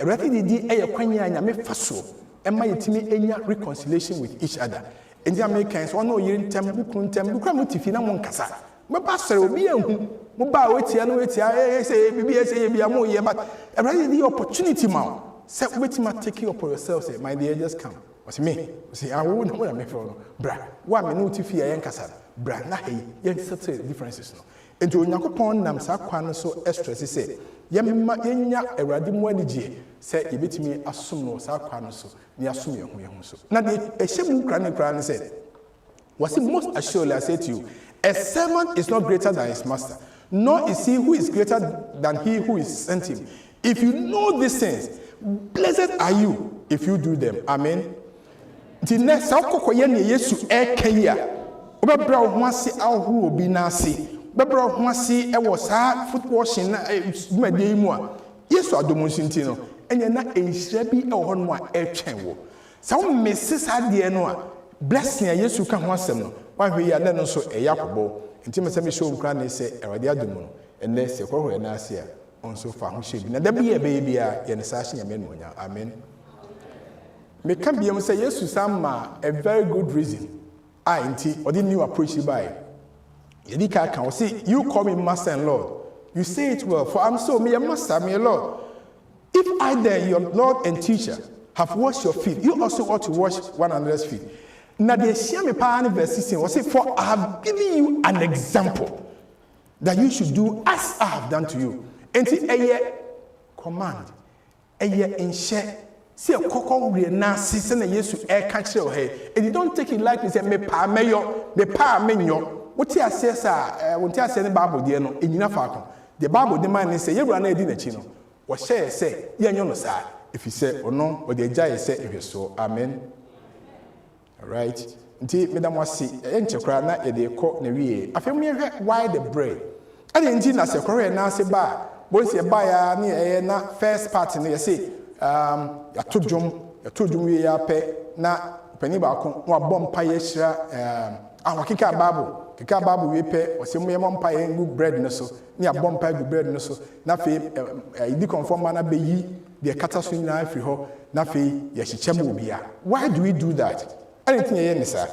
A ratty di a quanya and me faso. And my team enya reconciliation with each other. And the Americans one no year in temple, Kramutifina Moncasa. My pastor will be a Muba wait, I know it. I say, BBS, be a more year, but a rather the opportunity, mount. Say, wait, you must take it up for yourself. Say, my dear, just come. Was me. See, I wouldn't want to make for bra. 1 minute if you are Yankasa. Bra, nahi, yan settle differences. And to Yakupon Namsa Quan so extra, say, Yamma Yanya, a radimu, say, you beat me assume no Sakanaso, near Sumia. Now, a shame cranny said, was it most assuredly I say to you, a servant is not greater than his master, nor is he who is greater than he who is sent him. If you know these things, blessed are you if you do them. Amen. The next Sakokoyan Yesu Kaya, Obabra Wasi Al who be Nasi, Babra Wasi, I was hard foot washing, my day more. Yes, I do Monsintino, and you're not a shabby or on one air channel. Some misses had the annual blessing a Yesu can once them. Why we are then also a Yakobo, and Timothy show Granny say, a radiadumo, and let's say, Corre and Asia, on so far who should be. Now, there be a baby, and a sashing a men. Amen. Me can be say yes to some a very good reason. I indeed or didn't you approach you by Yedika can see you call me master and Lord. You say it well, for I'm so me a master, me a Lord. If I then your Lord and teacher have washed your feet, you also ought to wash one another's feet. Now the Shami Pan verse 16 was say, for I have given you an example that you should do as I have done to you. And a command, a year in share. See a cocoa na season a yesu air catch your head. And you don't take it like say me pa mayo, me pa menyo. What you say, sir, when you say the Bible, dear no, in enough. The Bible demand say you run a dinner chino. What share say, no sir. If you say or no, or the jay say if you so, amen. All right. Until Madam was see, enchecrana, a day court near. I feel me why the bread. I didn't as a Korean now say bar. Once you buy a near first part in the say. Ya tujum we ya pe na pani ba ko wa bom pa ye hira awakika bible keka Bible we pɛ ɔsɛ mo yɛmɔ mpa yɛ ngu bread no so ne abɔ mpa gu bread no so na afei idi conform na bɛyi deɛ kata so nyinaa afiri hɔ na afei yɛhyehyɛ mu obia. Why do we do that? Anything yɛyɛ ne saa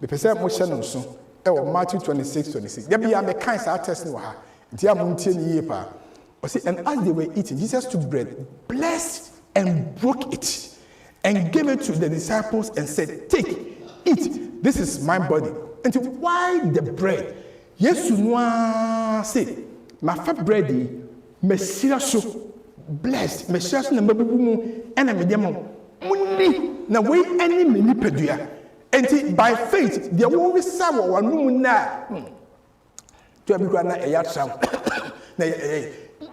mepɛ sɛ mohyɛ no nso ɛwɔ Matthew 26:26 da bia mɛkan saa test no wɔ ha nti a montie ne yie paa. Ɔsɛ and as they were eating, Jesus took bread, blessed and broke it and gave it to the disciples and said, take, eat, this is my body. And why the bread? Yesu noa say, my fat bread, mesira so blessed, mesira so na mabubu mu ena mediamo muni na we any mini pedua. And by faith, the one we saw one woman na to be na eyatram na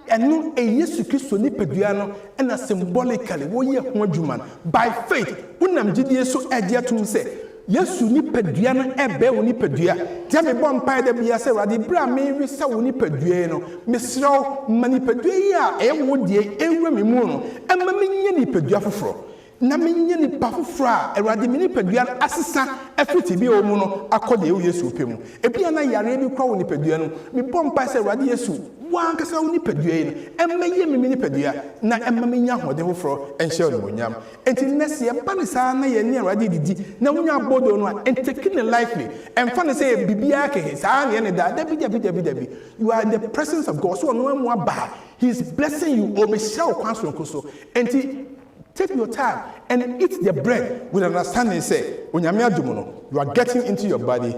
enu Yesu Kristo ni pedua no na symbolically wo ye ho adwuma by faith unam gidie so agye atum se Yesu ni pedua no ebe wo ni pedua dia me bɔ mpa da bia se rade bra me wi sa wo ni pedua no mesraw mani pedua yi a ewo die ewura me mu no emma me nye ni pedua foforo na me nye ni pa foforo a rade me ni pedua asesa afiti bi o mu no akɔde ewo Yesu pɛ mu ebia na yare bi kwa wo ni pedua no me bɔ mpa se rade Yesu wan kasa wo ni pedua yi no emma ye me ni pedua na emma me nya hode foforo enhye no monyam enti nese ye ba ne saa na ye ni rade didi na wonya bodo no a entekine likely emfa ne say bibia ke saa ne ne da bi you are in the presence of God so no mu aba he is blessing you o be share kwan so nkoso enti take your time and eat the bread with understanding say onyame adumo no you are getting into your body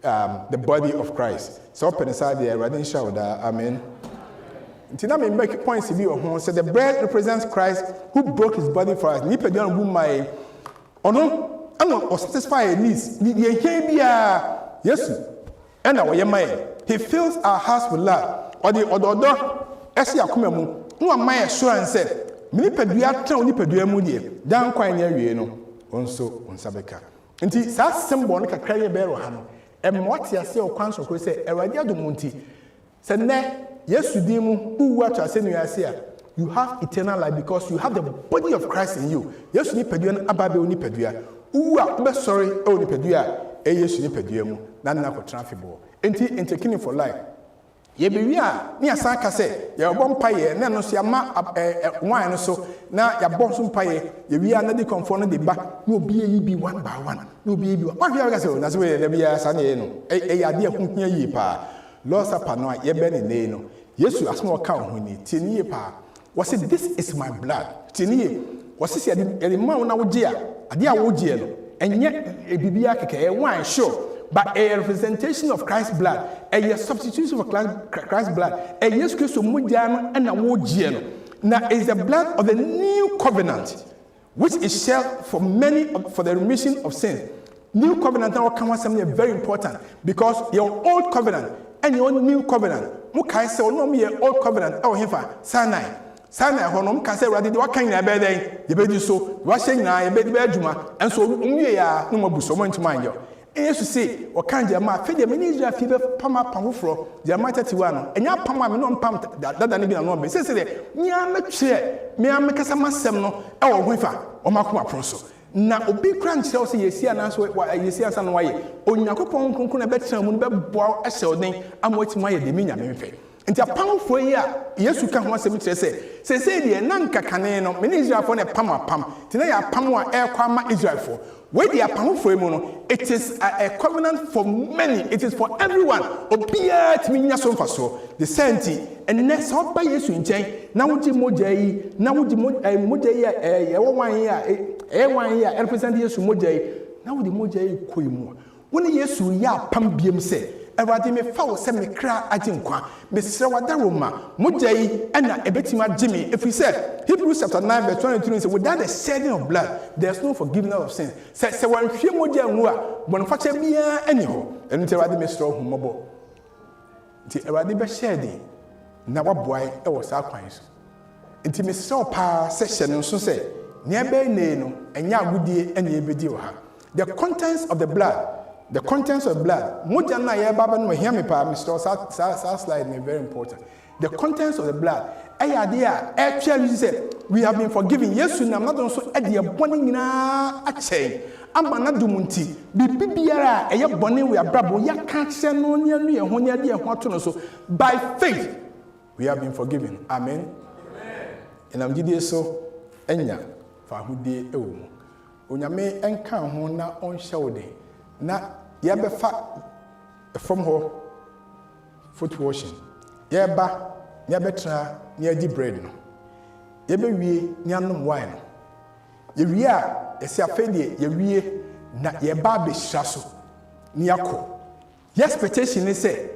the body of Christ. So open inside there, radin shoulder. Amen. Until me make points to be on home. So the bread represents Christ who broke his body for us. Ni pedion bu my ono ano satisfy your needs. Ni ye bia Yesu. And na we mai. He fills our hearts with love. Or the ododo esi akoma mu. No am assurance say me pedua tran ni pedua mu die. Dan kwan ne awie no. Onso onsabeka. Nti sa symbol no kakra ye be ro ha no. What you say, or counsel, say, a radia do munti. Said, ne, yes, you dimu, who watch us in your say, you have eternal life because you have the body of Christ in you. Yes, you need peduan, ababe, ni pedua. Who are sorry, oh, ni pedua, a yes, you need peduamu, nana for traffic ball. Ain't taking for life. Ye be near Sanka say, your bomb pie, nano see a wine or so, now your bosom pie, ye are not the conform the back, no be one by one, no be what you are saying, that's where there be a sunny, a idea whom here ye pa, lost up no, ye benny nano. Yes, you ask more count when ye tin ye pa. Was it this is my blood? Tin ye, was this a man now dear, a dear wood yellow, and yet a bibiaca, a wine sure. But a representation of Christ's blood, a substitution of Christ's blood, a yes Christo Mudiano and a Woodiano. Now is the blood of the new covenant, which is shed for many for the remission of sins. New covenant now comes something very important because your old covenant and your new covenant. Mukai say no me old covenant. Oh, hefa Sinai. Sinai honom ka say radi what kind na be den ye be di so what say na ye be di adwuma and so nwie ya no mabuso mo ntuma anyo. Yesu say o kan je ma fe de me ni Israel fi be pama pamforo je ma 31 no enya pama me no pam dada ne bi na no be say de nya metwe me am kasa masem no e wo ho fa o makoma proso na obi kran kire o say yesi anaso yesi ansa no waye onyakopon kronkron na be tran mu no be boa ehye odin amoti waye de me nya me fe nti apamfo yi a Yesu ka ho asem kire say de na nkakane no me ni Israel fo ne pam ti na ya pam a e kwa ma Israel fo. Where the apamfo mu no, it is a covenant for many. It is for everyone. Obia timi nya so mfaso. The senti and next how by Yesu nchen na wodi moja yi na wodi moja yi e wan yi a represent Yesu moja yi na wodi moja yi koimu. Woni Yesu ya pam biem se Ewade me fa wo se me kra aginkwa me sere wada Roma moja yi na ebetima Jimmy if we said Hebrews chapter 9 verse 23 says without the shedding of blood there's no forgiveness of sins se wan hwe moja nwu a bonfacha bia ani ho enu te Ewade me sere ho mobo ti Ewade be shedding na waboai e wo sa kwan so nti me sere pa se hye no so se ne be ne no enya agudie ene ebedi wo ha the contents of the blood. The contents of blood. Mujana ya baba no hear me pa Mr. Sa slide is very important. The contents of the blood. Actually say we have been forgiven. Yes, we am not also at the bonding na a chain. ama na dumunti bibi biara eye bone we abrabo ya ka kire no ne anu ye ho ne ade ho to no so by faith we have been forgiven. Amen. And I'm gidie so enya fa hudie ewo mu onyame enka ho na onhye wode na ye befa from ho foot washing ye ba ye betra ye di bread no ye be wie ni anom wine no ye wie a esi afedie ye wie na ye ba be hira so ni akọ your expectation is say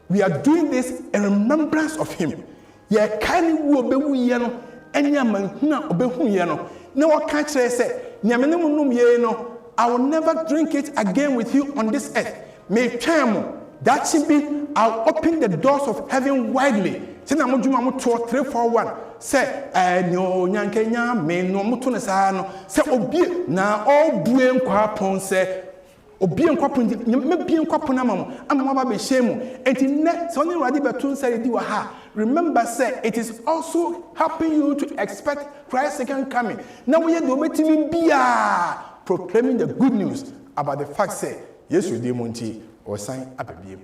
we are doing this in remembrance of him ye kan wo be wu ye no enya manhuna obehu ye no na waka kire say nyame ne munum ye no I will never drink it again with you on this earth. May time that should be I'll open the doors of heaven widely. Say na modjuma mo 341 say no nyankenya me no moto ne sa no say obi na obue nkwa pon say obi nkwa pon me bi nkwa pon amam amama ba be shemu enti ne so ne rade beton say di wa ha. Remember say it is also helping you to expect Christ's second coming. Now we are doing bia proclaiming the good news about the fact say yes we dey monti or sign ababiem.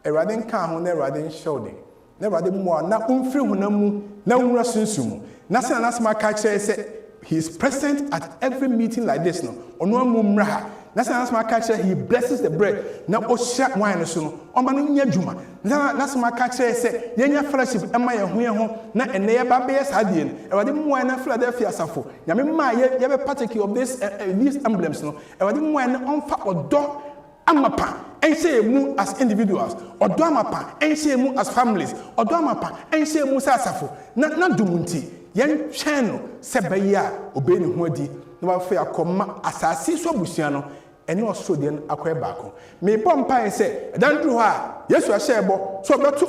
Erade nka ho na erade showde. Na erade mo na umfiri hunamu na unra sunsumu. Na say na asma ka kire say he is present at every meeting like this no. Ono amu mra. Na say na asma ka kire he blesses the bread. Na o sha wine so no. Omba no nya dwuma. Na asma ka kire say yenya fellowship ema ye ho na ene ye ba be sadie no. Erade mo na Philadelphia asafo. Nyame ma ye be partake of this these emblems no. Erade mo na onfa odo amapa ense mu as individuals odo amapa ense mu as families odo amapa ense mu asafo na dumunti yen hwen no se beya obeni ho adi na ba fa akoma asase so abusua no ene oso de akoe baako me bom pan se dan duru ha Yesu a shebo so betu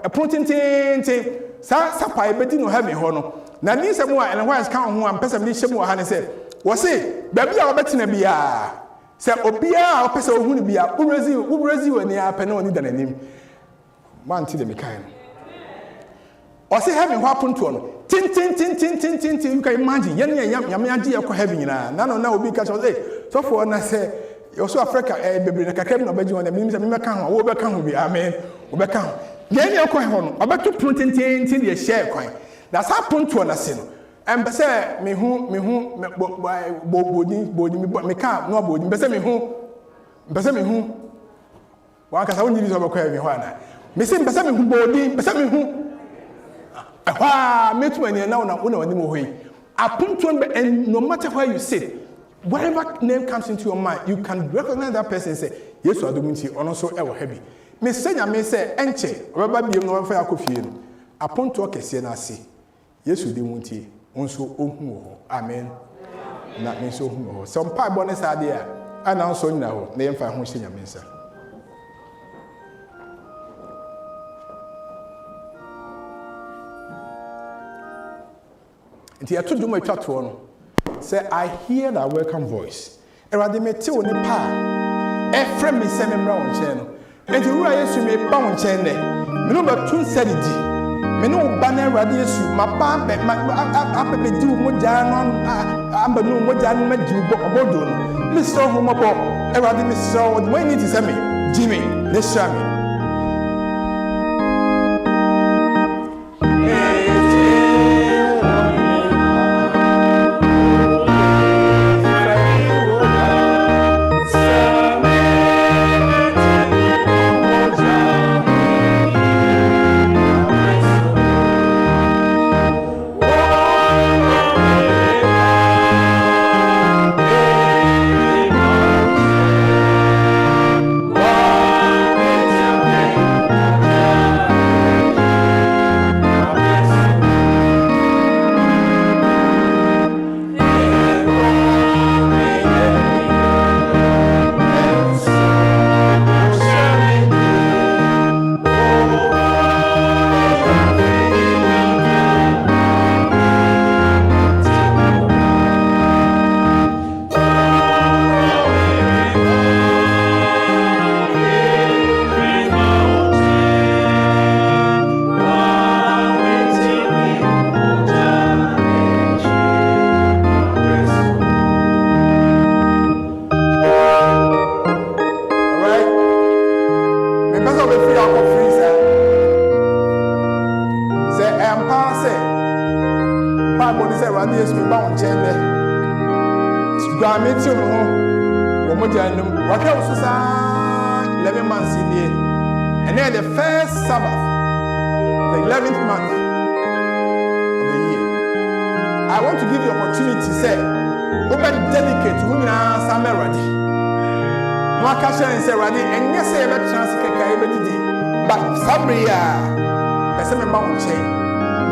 apon tintin sa sapa ebedi no heaven ho no na ni se mu a ene ho as kan ho am pese me hyemu ha ne se wo se ba bia obetina bia se obia opese ohunu bia ubrezi wani apene oni dananim man ti de mekan o se heaven ho apon to no tin you can imagine yen yam age ye ko heaven na na obi ka so so for na se yo so Africa bebre na kakam na obaji wona me se me ka ho wo be ka ho bi amen wo be ka ho yen ye ko ho no obeto pon tin de share kwan na sa pon to na se no empese me hu bodi me ka no bodi empese me hu wa ka sa woni bi so be ko heaven ho ana me se empese me hu bodi empese me hu metu any now una wani mo hoyi apunto and no matter where you sit whatever name comes into your mind you can recognize that person and say yes adomunti ono so e wo happy me senya me say enche obaba biem no fa akofie no apunto kese na ase yesu de munti onso ohu ho amen na me so ohu ho some pa bonus ade a ana so nyina ho na yemfa ho senya me nsa nti ya to do my chat no say I hear that welcome voice erade me te oni pa e frame me say me mra won chen no enti wura Yesu me ba won chen ne me no ba tun sadi di me no ba na erade Yesu ma ba be apebe di mo ja no amba no mo ja no ma di obodo no me so ho mo bo erade me so what we need to say me Jimmy let's show me One Me pesa be free akọ free sir. Say empa say. Bible say Awurade Yesu me ba won chen de. Gba me ti no ho. Wo mo janum. Wa hwe wo so sa 11 months in the and then the first Sabbath, the 11th month of the year. I want to give you opportunity say open dedicate who na Samuel ready. No akasha and say ready and yes say be chance keka e be didi. But Sabria person me ba won chain.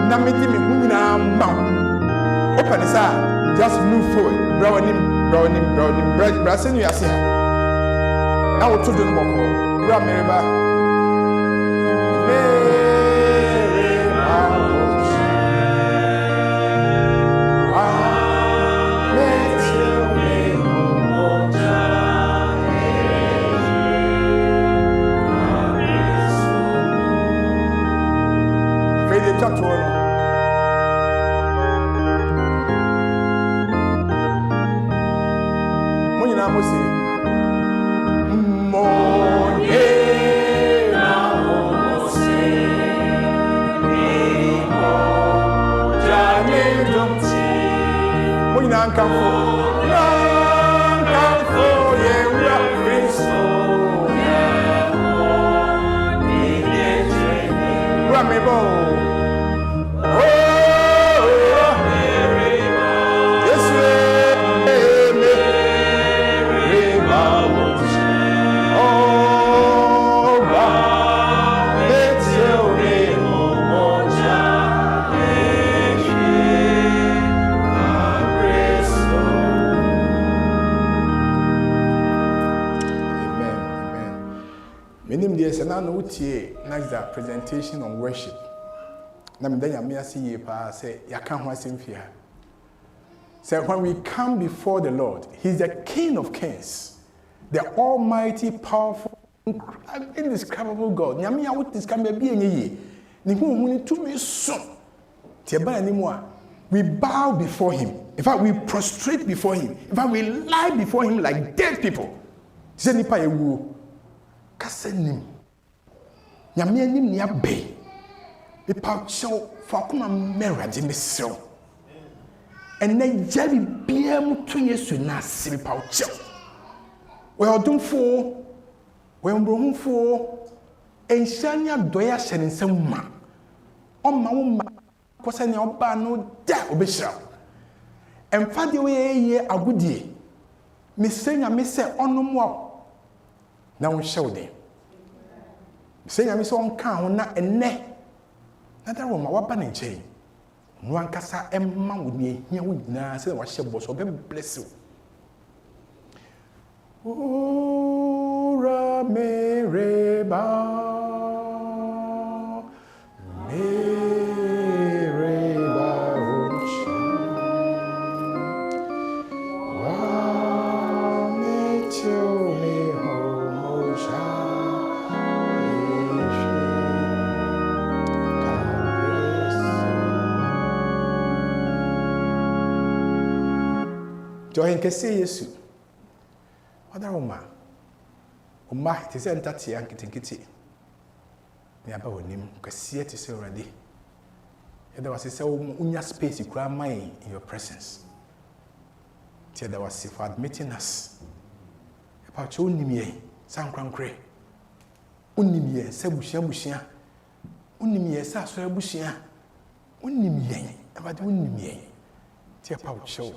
Na me di me hu na ma. Open this just move forward. Browning, brassin you are see. Now to do no more. Grab Meriba. Next that presentation on worship. Na me danya me ase ye pa say yaka ho asem fia. Say when we come before the Lord, He's the King of Kings, the Almighty, powerful, indescribable God. Nyame ya what this can be enye ye. Ni hu ni tumi so. Tie ba ni mu a, we bow before Him. In fact, we prostrate before Him. In fact, we lie before Him like dead people. Say nipa ewu. Kase nim. Nyame anim ni abe. Me pa chow fa kuma merade me sew. Ene jari bia mu to Yesu na se me pa chow. We odumfo, we mbrohumfo, enhyania doya hyene nsam ma. Oma wo ma kosa ne oba no da obehira. Emfa de we ye agudie. Me senya me se onomo a na wo hyew de. Say nyame so onka ho na enne na da wo ma waba ne nche no ankasa emma wo ne ehia wo nyina se wa hye boso be bless you ora mereba Join kese Yesu. Other Oma te say ntati ankitikiti. Ni aba wonim kese te say already. There was say unya space you kura mai in your presence. There was for admitting us. About you unimie san krankre. Unimie se bushia. Unimie se asore bushia. Unimie about unimie. Tia pa show.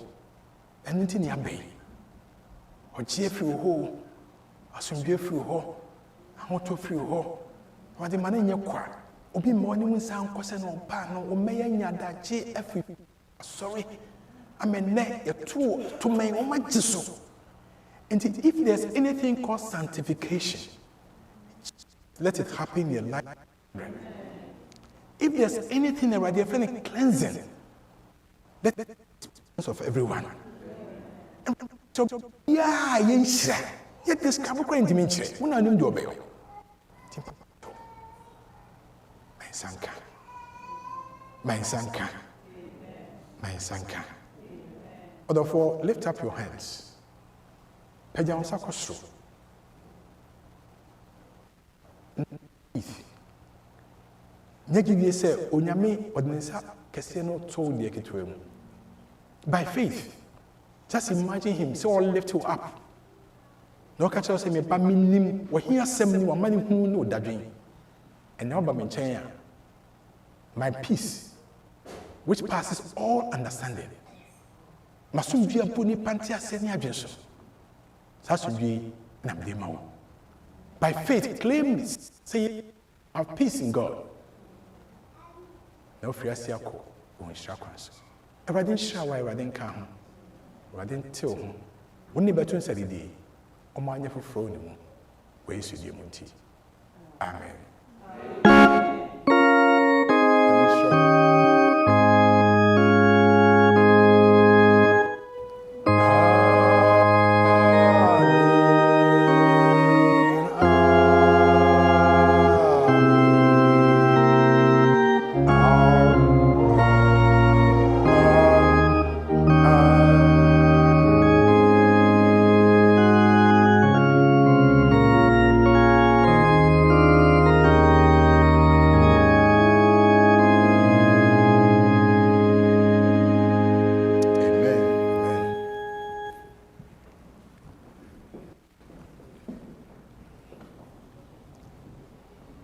Anything you obey. Or cheerful ho, or some beautiful ho, I want to free ho. What the man in your quart, or be morning sound cousin or pan or may that GF. Sorry, I mean, a tool to make on my tissue. And if there's anything called sanctification, let it happen in your life. If there's anything about the cleansing, let it of everyone. So, yeah, yes, yet this Capricorn Dimitri, when I do obey. My sanka. Therefore, lift up your hands. faith. Nyagi say onyame odinsa kese no to de ketwem. By faith. Just imagine him so all lift you up. No catch us me ba minim wo hia sem ni wo mani hu no dadwen. And now ba me nchen my peace which passes all understanding. Masumdua boni panti ase ni adwenso. Sasudwe na mde mawo. By faith claim this. Say have peace in God. No fear siako on shakwanso. Everything shawa everything ka. Everything tell ho. Woni betun sadidi. Omo anya foforo ni mu. We yesu die munti. Amen.